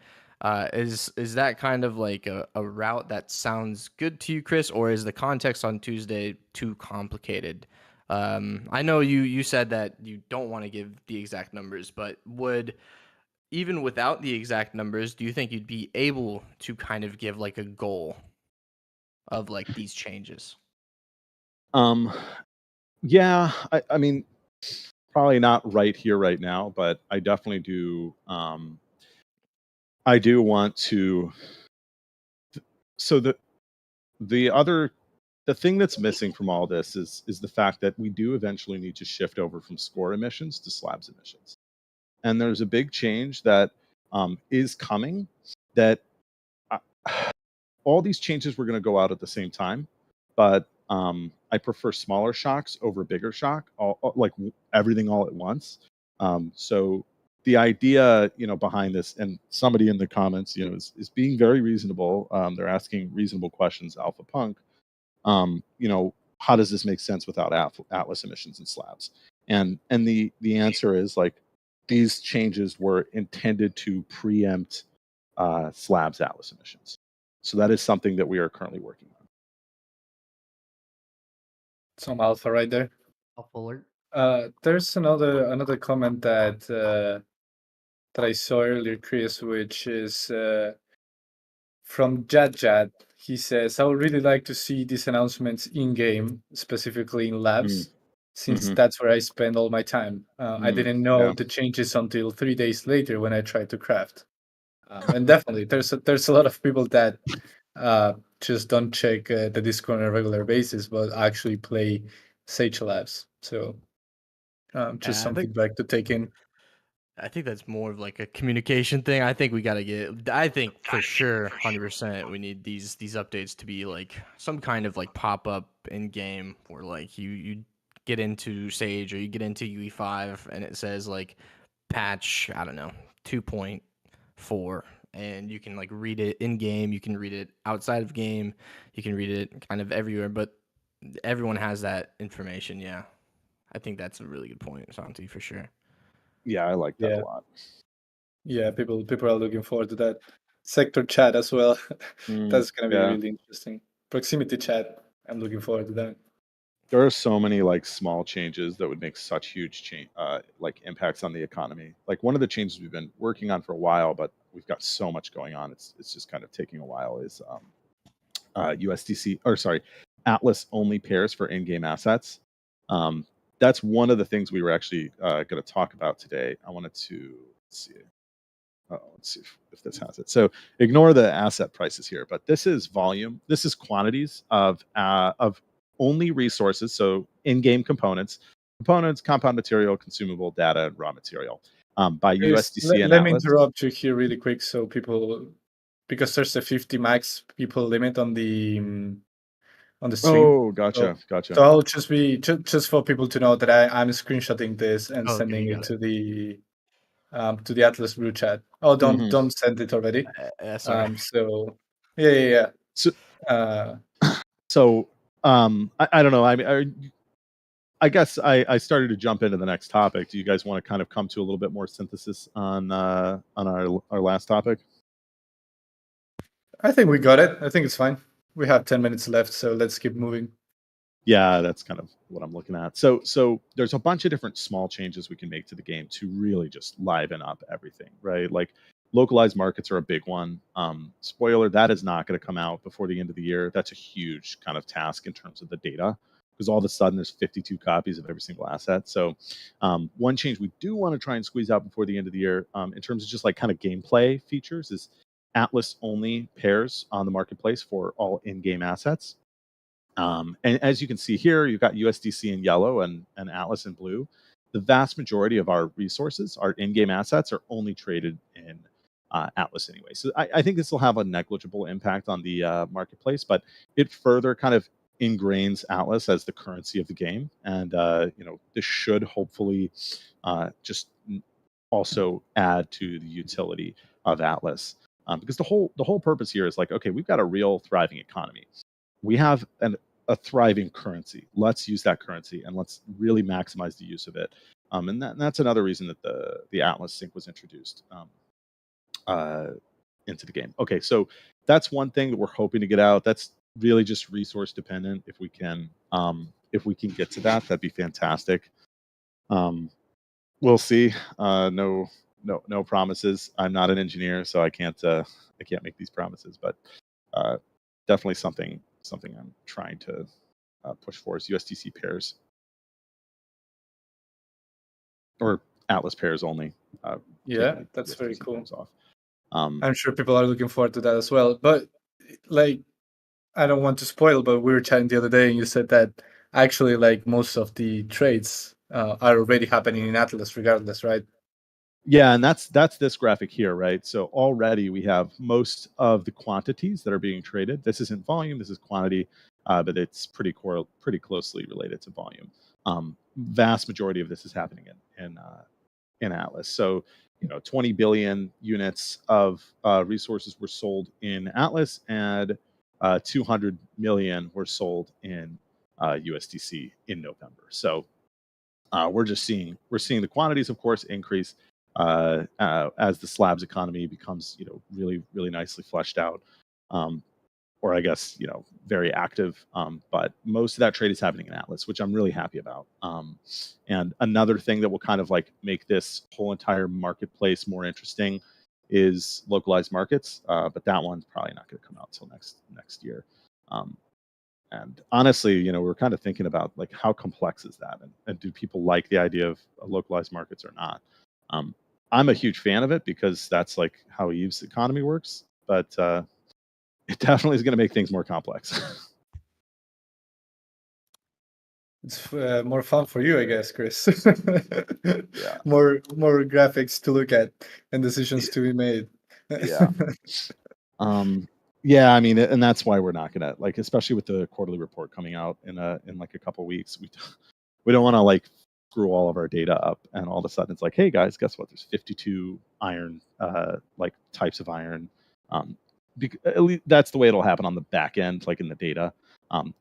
Is that kind of like a route that sounds good to you, Chris, or is the context on Tuesday too complicated? I know you said that you don't want to give the exact numbers, but even without the exact numbers, do you think you'd be able to kind of give like a goal of like these changes? Yeah, I mean, probably not right here, right now, but I definitely do. I do want to. So the thing that's missing from all this is the fact that we do eventually need to shift over from score emissions to slabs emissions, and there's a big change that is coming. That all these changes were going to go out at the same time, but I prefer smaller shocks over bigger shock, like everything all at once. So the idea, behind this, and somebody in the comments, is being very reasonable. They're asking reasonable questions, Alpha Punk. How does this make sense without Atlas emissions and slabs? And the answer is, like, these changes were intended to preempt slabs Atlas emissions. So that is something that we are currently working on. Some alpha right there. Alpha alert. There's another comment that I saw earlier, Chris, which is from Jad. He says, "I would really like to see these announcements in game, specifically in labs, since that's where I spend all my time. I didn't know the changes until 3 days later when I tried to craft." And definitely, there's a lot of people that just don't check the Discord on a regular basis, but actually play Sage Labs. So just something like to take in. I think that's more of like a communication thing. I think we got to get, I think for sure, 100%, we need these updates to be like some kind of like pop up in game where like you get into Sage or you get into UE5 and it says like patch, I don't know, 2.4, and you can like read it in game, you can read it outside of game, you can read it kind of everywhere, but everyone has that information. Yeah. I think that's a really good point, Santi, for sure. Yeah, I like that a lot. Yeah, people are looking forward to that. Sector chat as well. That's gonna be really interesting. Proximity chat. I'm looking forward to that. There are so many like small changes that would make such huge like impacts on the economy. Like one of the changes we've been working on for a while, but we've got so much going on, it's just kind of taking a while, is USDC, or sorry, Atlas only pairs for in-game assets. That's one of the things we were actually going to talk about today. I wanted to see. Let's see if this has it. So ignore the asset prices here, but this is volume. This is quantities of only resources. So in-game components, compound material, consumable, data, and raw material by USDC and let me Atlas. interrupt you here really quick, so people, because there's a 50 max people limit on the stream. Oh, gotcha. So I'll just be just for people to know that I'm screenshotting this and sending it to the Atlas Brew chat. Oh, don't send it already. Sorry. So yeah. So I don't know. I mean, I guess I started to jump into the next topic. Do you guys want to kind of come to a little bit more synthesis on our last topic? I think we got it. I think it's fine. We have 10 minutes left, so let's keep moving. Yeah, that's kind of what I'm looking at. So there's a bunch of different small changes we can make to the game to really just liven up everything, right? Like localized markets are a big one. Spoiler, that is not going to come out before the end of the year. That's a huge kind of task in terms of the data, because all of a sudden there's 52 copies of every single asset. So one change we do want to try and squeeze out before the end of the year, in terms of just like kind of gameplay features, is Atlas only pairs on the marketplace for all in-game assets. And as you can see here, you've got USDC in yellow and Atlas in blue. The vast majority of our resources, our in-game assets, are only traded in Atlas anyway. So I think this will have a negligible impact on the marketplace, but it further kind of ingrains Atlas as the currency of the game. And this should hopefully just also add to the utility of Atlas. Because the whole purpose here is like, okay, we've got a real thriving economy. We have a thriving currency. Let's use that currency and let's really maximize the use of it. And that's another reason that the Atlas sync was introduced into the game. Okay, so that's one thing that we're hoping to get out. That's really just resource dependent. If we can get to that, that'd be fantastic. We'll see. No promises. I'm not an engineer, so I can't make these promises. But definitely something I'm trying to push for is USDC pairs or Atlas pairs only. Yeah, that's very USDC cool. pairs off. I'm sure people are looking forward to that as well. But like, I don't want to spoil, but we were chatting the other day, and you said that actually, like, most of the trades are already happening in Atlas, regardless, right? Yeah, and that's this graphic here, right? So already we have most of the quantities that are being traded. This isn't volume, this is quantity, but it's pretty closely related to volume. Vast majority of this is happening in Atlas. So 20 billion units of resources were sold in Atlas, and 200 million were sold in USDC in November. So we're seeing the quantities, of course, increase as the slabs economy becomes really nicely fleshed out, or I guess very active. But most of that trade is happening in Atlas, which I'm really happy about. And another thing that will kind of like make this whole entire marketplace more interesting is localized markets, but that one's probably not going to come out until next year. And honestly, we're kind of thinking about like how complex is that, and do people like the idea of localized markets or not? I'm a huge fan of it because that's like how Eve's economy works, but it definitely is going to make things more complex. It's more fun for you, I guess, Chris. Yeah. More graphics to look at and decisions to be made. Yeah. Yeah, I mean, and that's why we're not gonna, like, especially with the quarterly report coming out in like a couple weeks, we don't want to like screw all of our data up, and all of a sudden it's like, hey guys, guess what? There's 52 iron like types of iron. At least that's the way it'll happen on the back end, like in the data.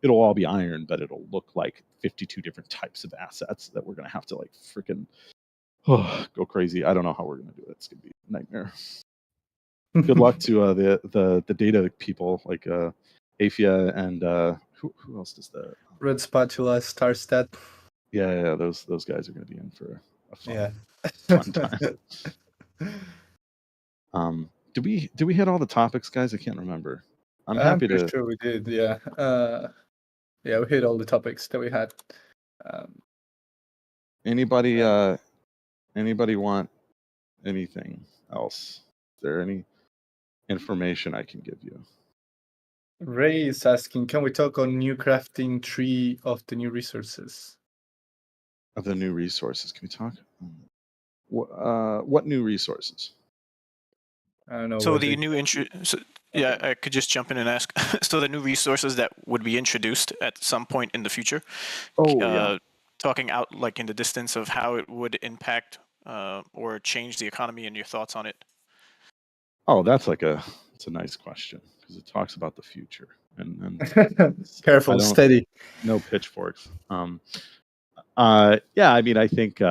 It'll all be iron, but it'll look like 52 different types of assets that we're gonna have to like freaking go crazy. I don't know how we're gonna do it. It's gonna be a nightmare. Good luck to the data people like Afia and who else does that? Red Spatula, Starstat. Yeah, those guys are going to be in for a fun time. Did we hit all the topics, guys? I can't remember. I'm happy pretty to. sure we did. Yeah, yeah, we hit all the topics that we had. Anybody want anything else? Is there any information I can give you? Ray is asking, can we talk on new crafting tree of the new resources? Of the new resources, can we talk? What new resources? I don't know. So the new yeah, I could just jump in and ask. So the new resources that would be introduced at some point in the future. Yeah. Talking out like in the distance of how it would impact or change the economy and your thoughts on it. Oh, it's a nice question because it talks about the future and careful, steady. No pitchforks. Yeah, I mean, I think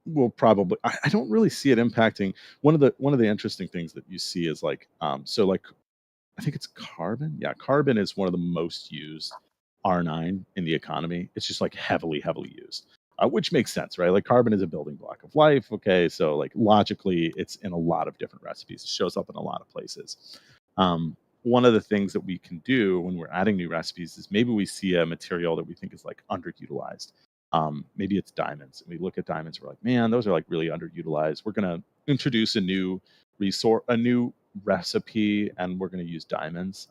we'll probably. I don't really see it impacting. One of the interesting things that you see is like, so like, I think it's carbon. Yeah, carbon is one of the most used R9 in the economy. It's just like heavily used, which makes sense, right? Like carbon is a building block of life. Okay, so like logically, it's in a lot of different recipes. It shows up in a lot of places. One of the things that we can do when we're adding new recipes is maybe we see a material that we think is like underutilized. Maybe it's diamonds. And we look at diamonds, we're like, man, those are like really underutilized. We're gonna introduce a new resource, a new recipe, and we're going to use diamonds.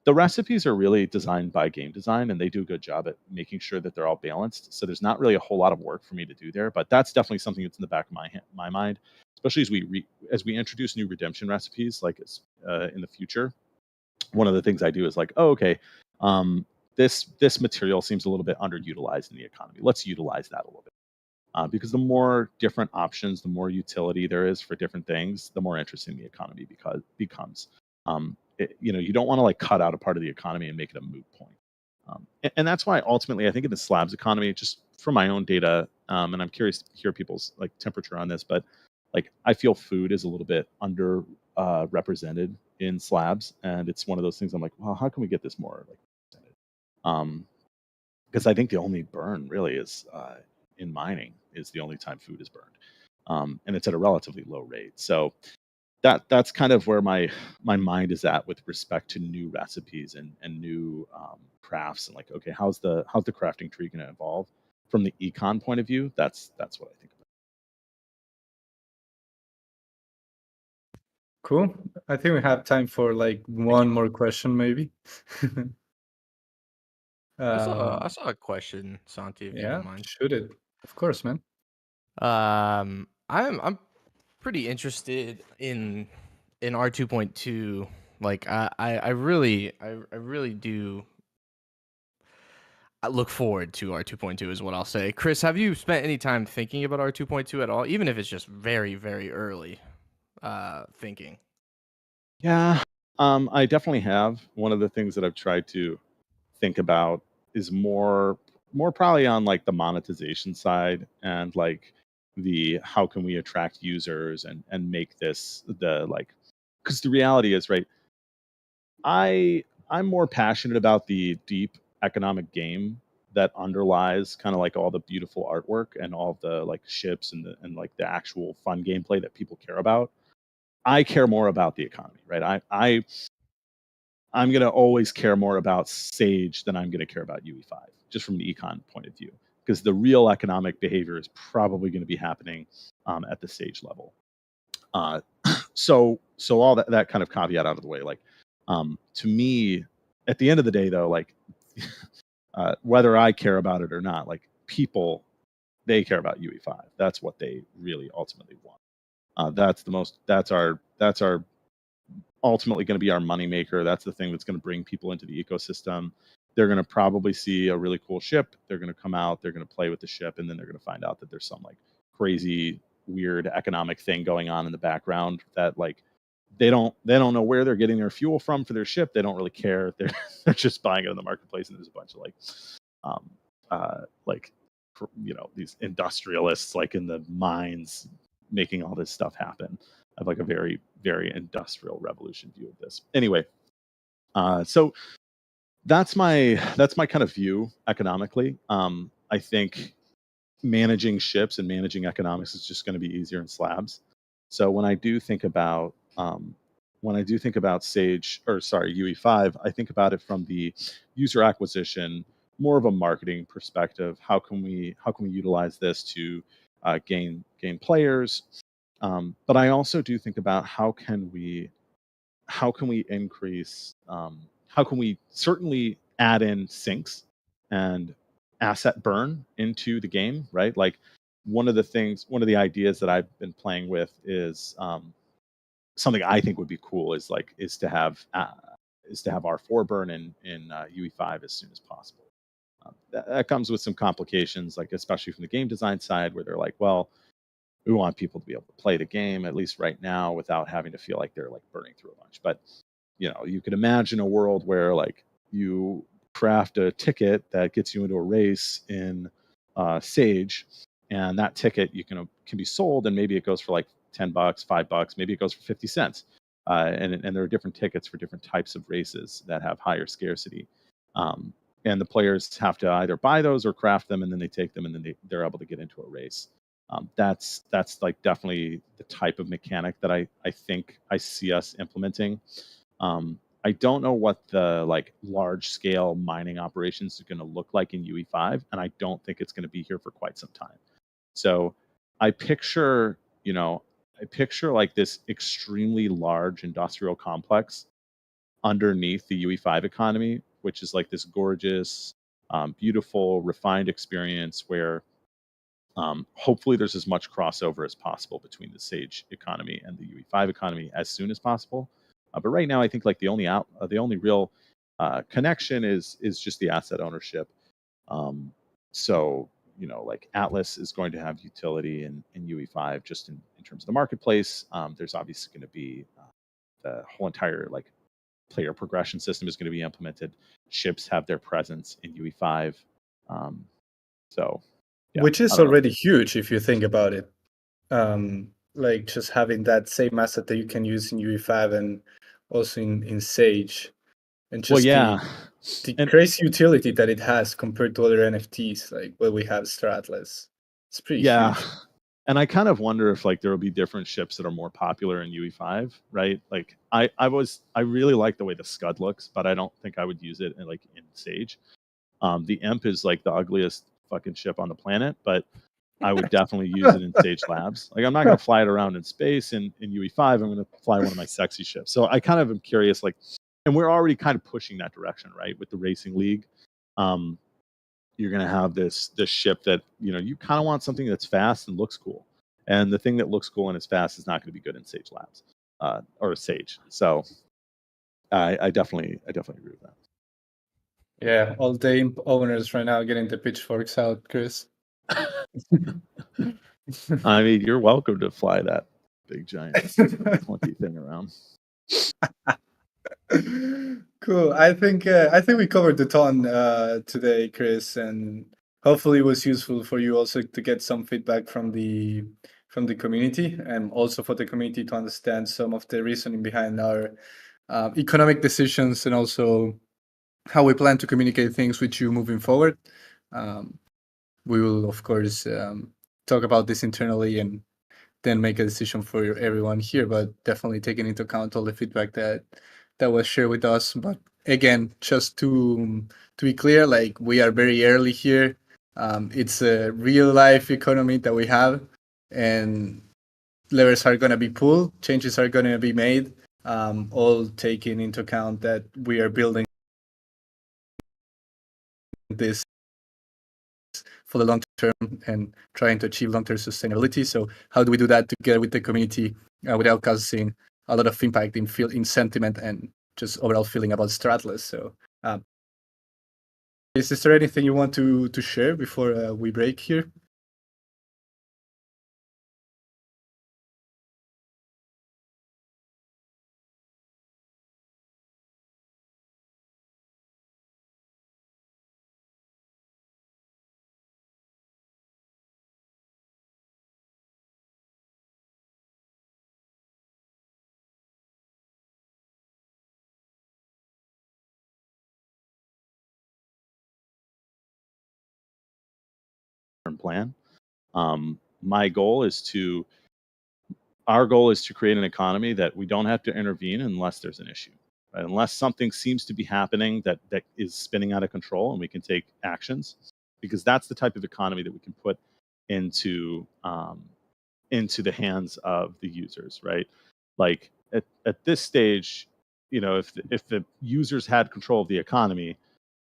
The recipes are really designed by game design, and they do a good job at making sure that they're all balanced. So there's not really a whole lot of work for me to do there, but that's definitely something that's in the back of my mind, especially as we introduce new redemption recipes, like in the future. One of the things I do is like, oh, okay, this material seems a little bit underutilized in the economy. Let's utilize that a little bit. Because the more different options, the more utility there is for different things, the more interesting the economy becomes. You don't want to like cut out a part of the economy and make it a moot point. And that's why ultimately I think in the slabs economy, just from my own data, and I'm curious to hear people's like temperature on this, but like I feel food is a little bit under represented in slabs, and it's one of those things I'm like, well, how can we get this more like represented? Because I think the only burn really is in mining is the only time food is burned, and it's at a relatively low rate. So that's kind of where my mind is at with respect to new recipes and new crafts, and like, okay, how's the crafting tree going to evolve from the econ point of view? That's what I think about. Cool. I think we have time for like one more question, maybe. I saw Um, a question, Santi, if you yeah, don't mind. shoot it. Of course, man. I'm pretty interested in R2.2. Like I really do. I look forward to R2.2 is what I'll say. Chris, have you spent any time thinking about R2.2 at all, even if it's just very very early thinking? Yeah, I definitely have. One of the things that I've tried to think about is more probably on like the monetization side, and like the how can we attract users and make this the like, because the reality is, right, I'm more passionate about the deep economic game that underlies kind of like all the beautiful artwork and all the like ships and like the actual fun gameplay that people care about. I care more about the economy, right? I'm going to always care more about Sage than I'm going to care about UE5, just from an econ point of view, because the real economic behavior is probably going to be happening at the Sage level. Uh, so all that kind of caveat out of the way, like, to me, at the end of the day, though, like, whether I care about it or not, like people, they care about UE5. That's what they really ultimately want. That's our ultimately going to be our moneymaker. That's the thing that's going to bring people into the ecosystem. They're going to probably see a really cool ship. They're going to come out. They're going to play with the ship, and then they're going to find out that there's some like crazy, weird economic thing going on in the background that like they don't know where they're getting their fuel from for their ship. They don't really care. They're just buying it in the marketplace, and there's a bunch of like these industrialists like in the mines making all this stuff happen. I have like a very very industrial revolution view of this. Anyway, so that's my kind of view economically. I think managing ships and managing economics is just going to be easier in slabs. So when I do think about Sage, or sorry, UE5, I think about it from the user acquisition, more of a marketing perspective. How can we utilize this to gain players? But I also do think about how can we increase, how can we certainly add in sinks and asset burn into the game, right? Like one of the ideas that I've been playing with is, something I think would be cool is to have R4 burn in UE5 as soon as possible. That comes with some complications, like especially from the game design side, where they're like, well, we want people to be able to play the game at least right now without having to feel like they're like burning through a bunch. But you could imagine a world where like you craft a ticket that gets you into a race in Sage, and that ticket you can be sold, and maybe it goes for like $10, $5, maybe it goes for 50 cents. And there are different tickets for different types of races that have higher scarcity. And the players have to either buy those or craft them, and then they take them, and then they're able to get into a race. That's like definitely the type of mechanic that I think I see us implementing. I don't know what the like large scale mining operations are going to look like in UE5, and I don't think it's going to be here for quite some time. So I picture like this extremely large industrial complex underneath the UE5 economy, which is like this gorgeous, beautiful, refined experience where hopefully there's as much crossover as possible between the Sage economy and the UE5 economy as soon as possible. But right now, I think like the only real connection is just the asset ownership. So like Atlas is going to have utility in UE5 just in terms of the marketplace. There's obviously going to be the whole entire like player progression system is going to be implemented. Ships have their presence in UE5. So yeah, which is already huge if you think about it. Like just having that same asset that you can use in UE5 and also in Sage, and just the crazy utility that it has compared to other NFTs, like what we have Star Atlas. It's pretty huge. And I kind of wonder if like there will be different ships that are more popular in UE5, right? Like I really like the way the Scud looks, but I don't think I would use it in Sage. The Imp is like the ugliest fucking ship on the planet, but I would definitely use it in Sage Labs. Like I'm not going to fly it around in space in UE5. I'm going to fly one of my sexy ships. So I kind of am curious, like, and we're already kind of pushing that direction, right? With the Racing League, you're going to have this ship that you kind of want something that's fast and looks cool. And the thing that looks cool and is fast is not going to be good in Sage Labs or Sage. So I definitely agree with that. Yeah, all the Imp owners right now getting the pitchforks out, Chris. I mean, you're welcome to fly that big giant clunky thing around. Cool. I think we covered the ton today, Chris, and hopefully it was useful for you also to get some feedback from the community, and also for the community to understand some of the reasoning behind our economic decisions, and also how we plan to communicate things with you moving forward. We will, of course, talk about this internally and then make a decision for everyone here, but definitely taking into account all the feedback that was shared with us. But again, just to be clear, like we are very early here. It's a real life economy that we have, and levers are going to be pulled, changes are going to be made, all taking into account that we are building this for the long term and trying to achieve long-term sustainability. So how do we do that together with the community without causing a lot of impact in sentiment and just overall feeling about Star Atlas? So is there anything you want to share before we break here? Plan. Our goal is to create an economy that we don't have to intervene unless there's an issue, right? Unless something seems to be happening that is spinning out of control, and we can take actions, because that's the type of economy that we can put into the hands of the users, right? Like at this stage, if the users had control of the economy,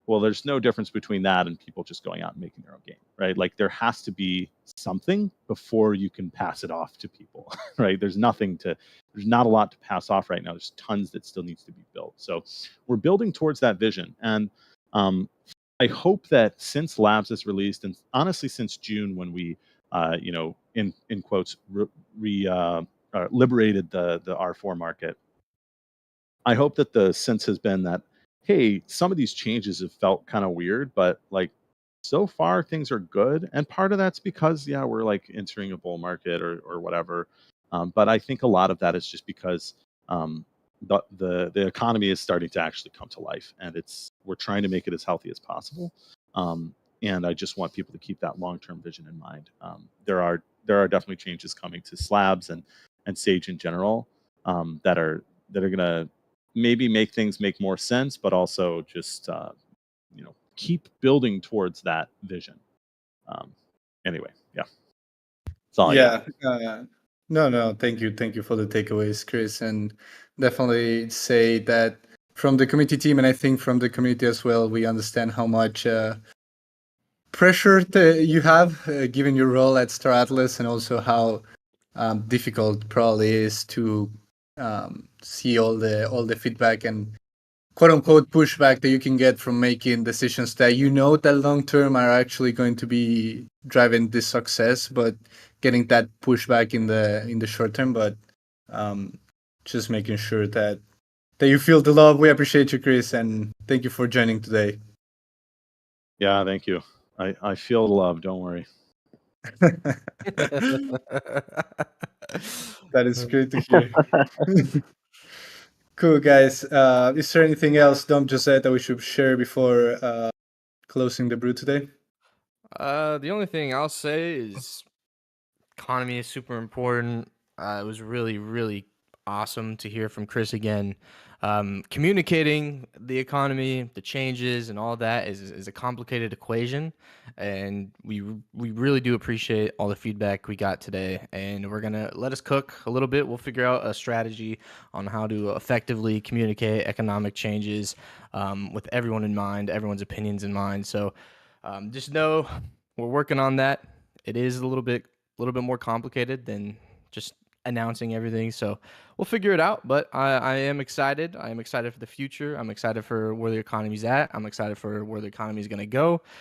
well, there's no difference between that and people just going out and making their own game, right? Like there has to be something before you can pass it off to people, right? There's not a lot to pass off right now. There's tons that still needs to be built. So we're building towards that vision. And I hope that since Labs is released, and honestly since June when we, in quotes, liberated the R4 market, I hope that the sense has been that hey, some of these changes have felt kind of weird, but like so far things are good. And part of that's because, yeah, we're like entering a bull market or whatever. But I think a lot of that is just because um, the economy is starting to actually come to life, and we're trying to make it as healthy as possible. And I just want people to keep that long-term vision in mind. There are definitely changes coming to slabs and Sage in general, that are gonna maybe make things make more sense, but also just keep building towards that vision. Anyway, yeah, that's all I got. Yeah. No, thank you for the takeaways, Chris, and definitely say that from the community team, and I think from the community as well, we understand how much pressure you have given your role at Star Atlas, and also how difficult probably is to see all the feedback and quote unquote pushback that you can get from making decisions that you know that long term are actually going to be driving this success, but getting that pushback in the short term. But um, just making sure that you feel the love. We appreciate you, Chris, and thank you for joining today. Yeah, thank you. I feel the love. Don't worry. That is great to hear. Cool, guys. Is there anything else Dom just said that we should share before closing the brew today? The only thing I'll say is economy is super important. It was really, really awesome to hear from Chris again. Communicating the economy, the changes, and all that is a complicated equation, and we really do appreciate all the feedback we got today. And we're gonna let us cook a little bit. We'll figure out a strategy on how to effectively communicate economic changes with everyone in mind, everyone's opinions in mind. So just know we're working on that. It is a little bit more complicated than just announcing everything. So we'll figure it out. But I am excited. I am excited for the future. I'm excited for where the economy's at. I'm excited for where the economy is going to go.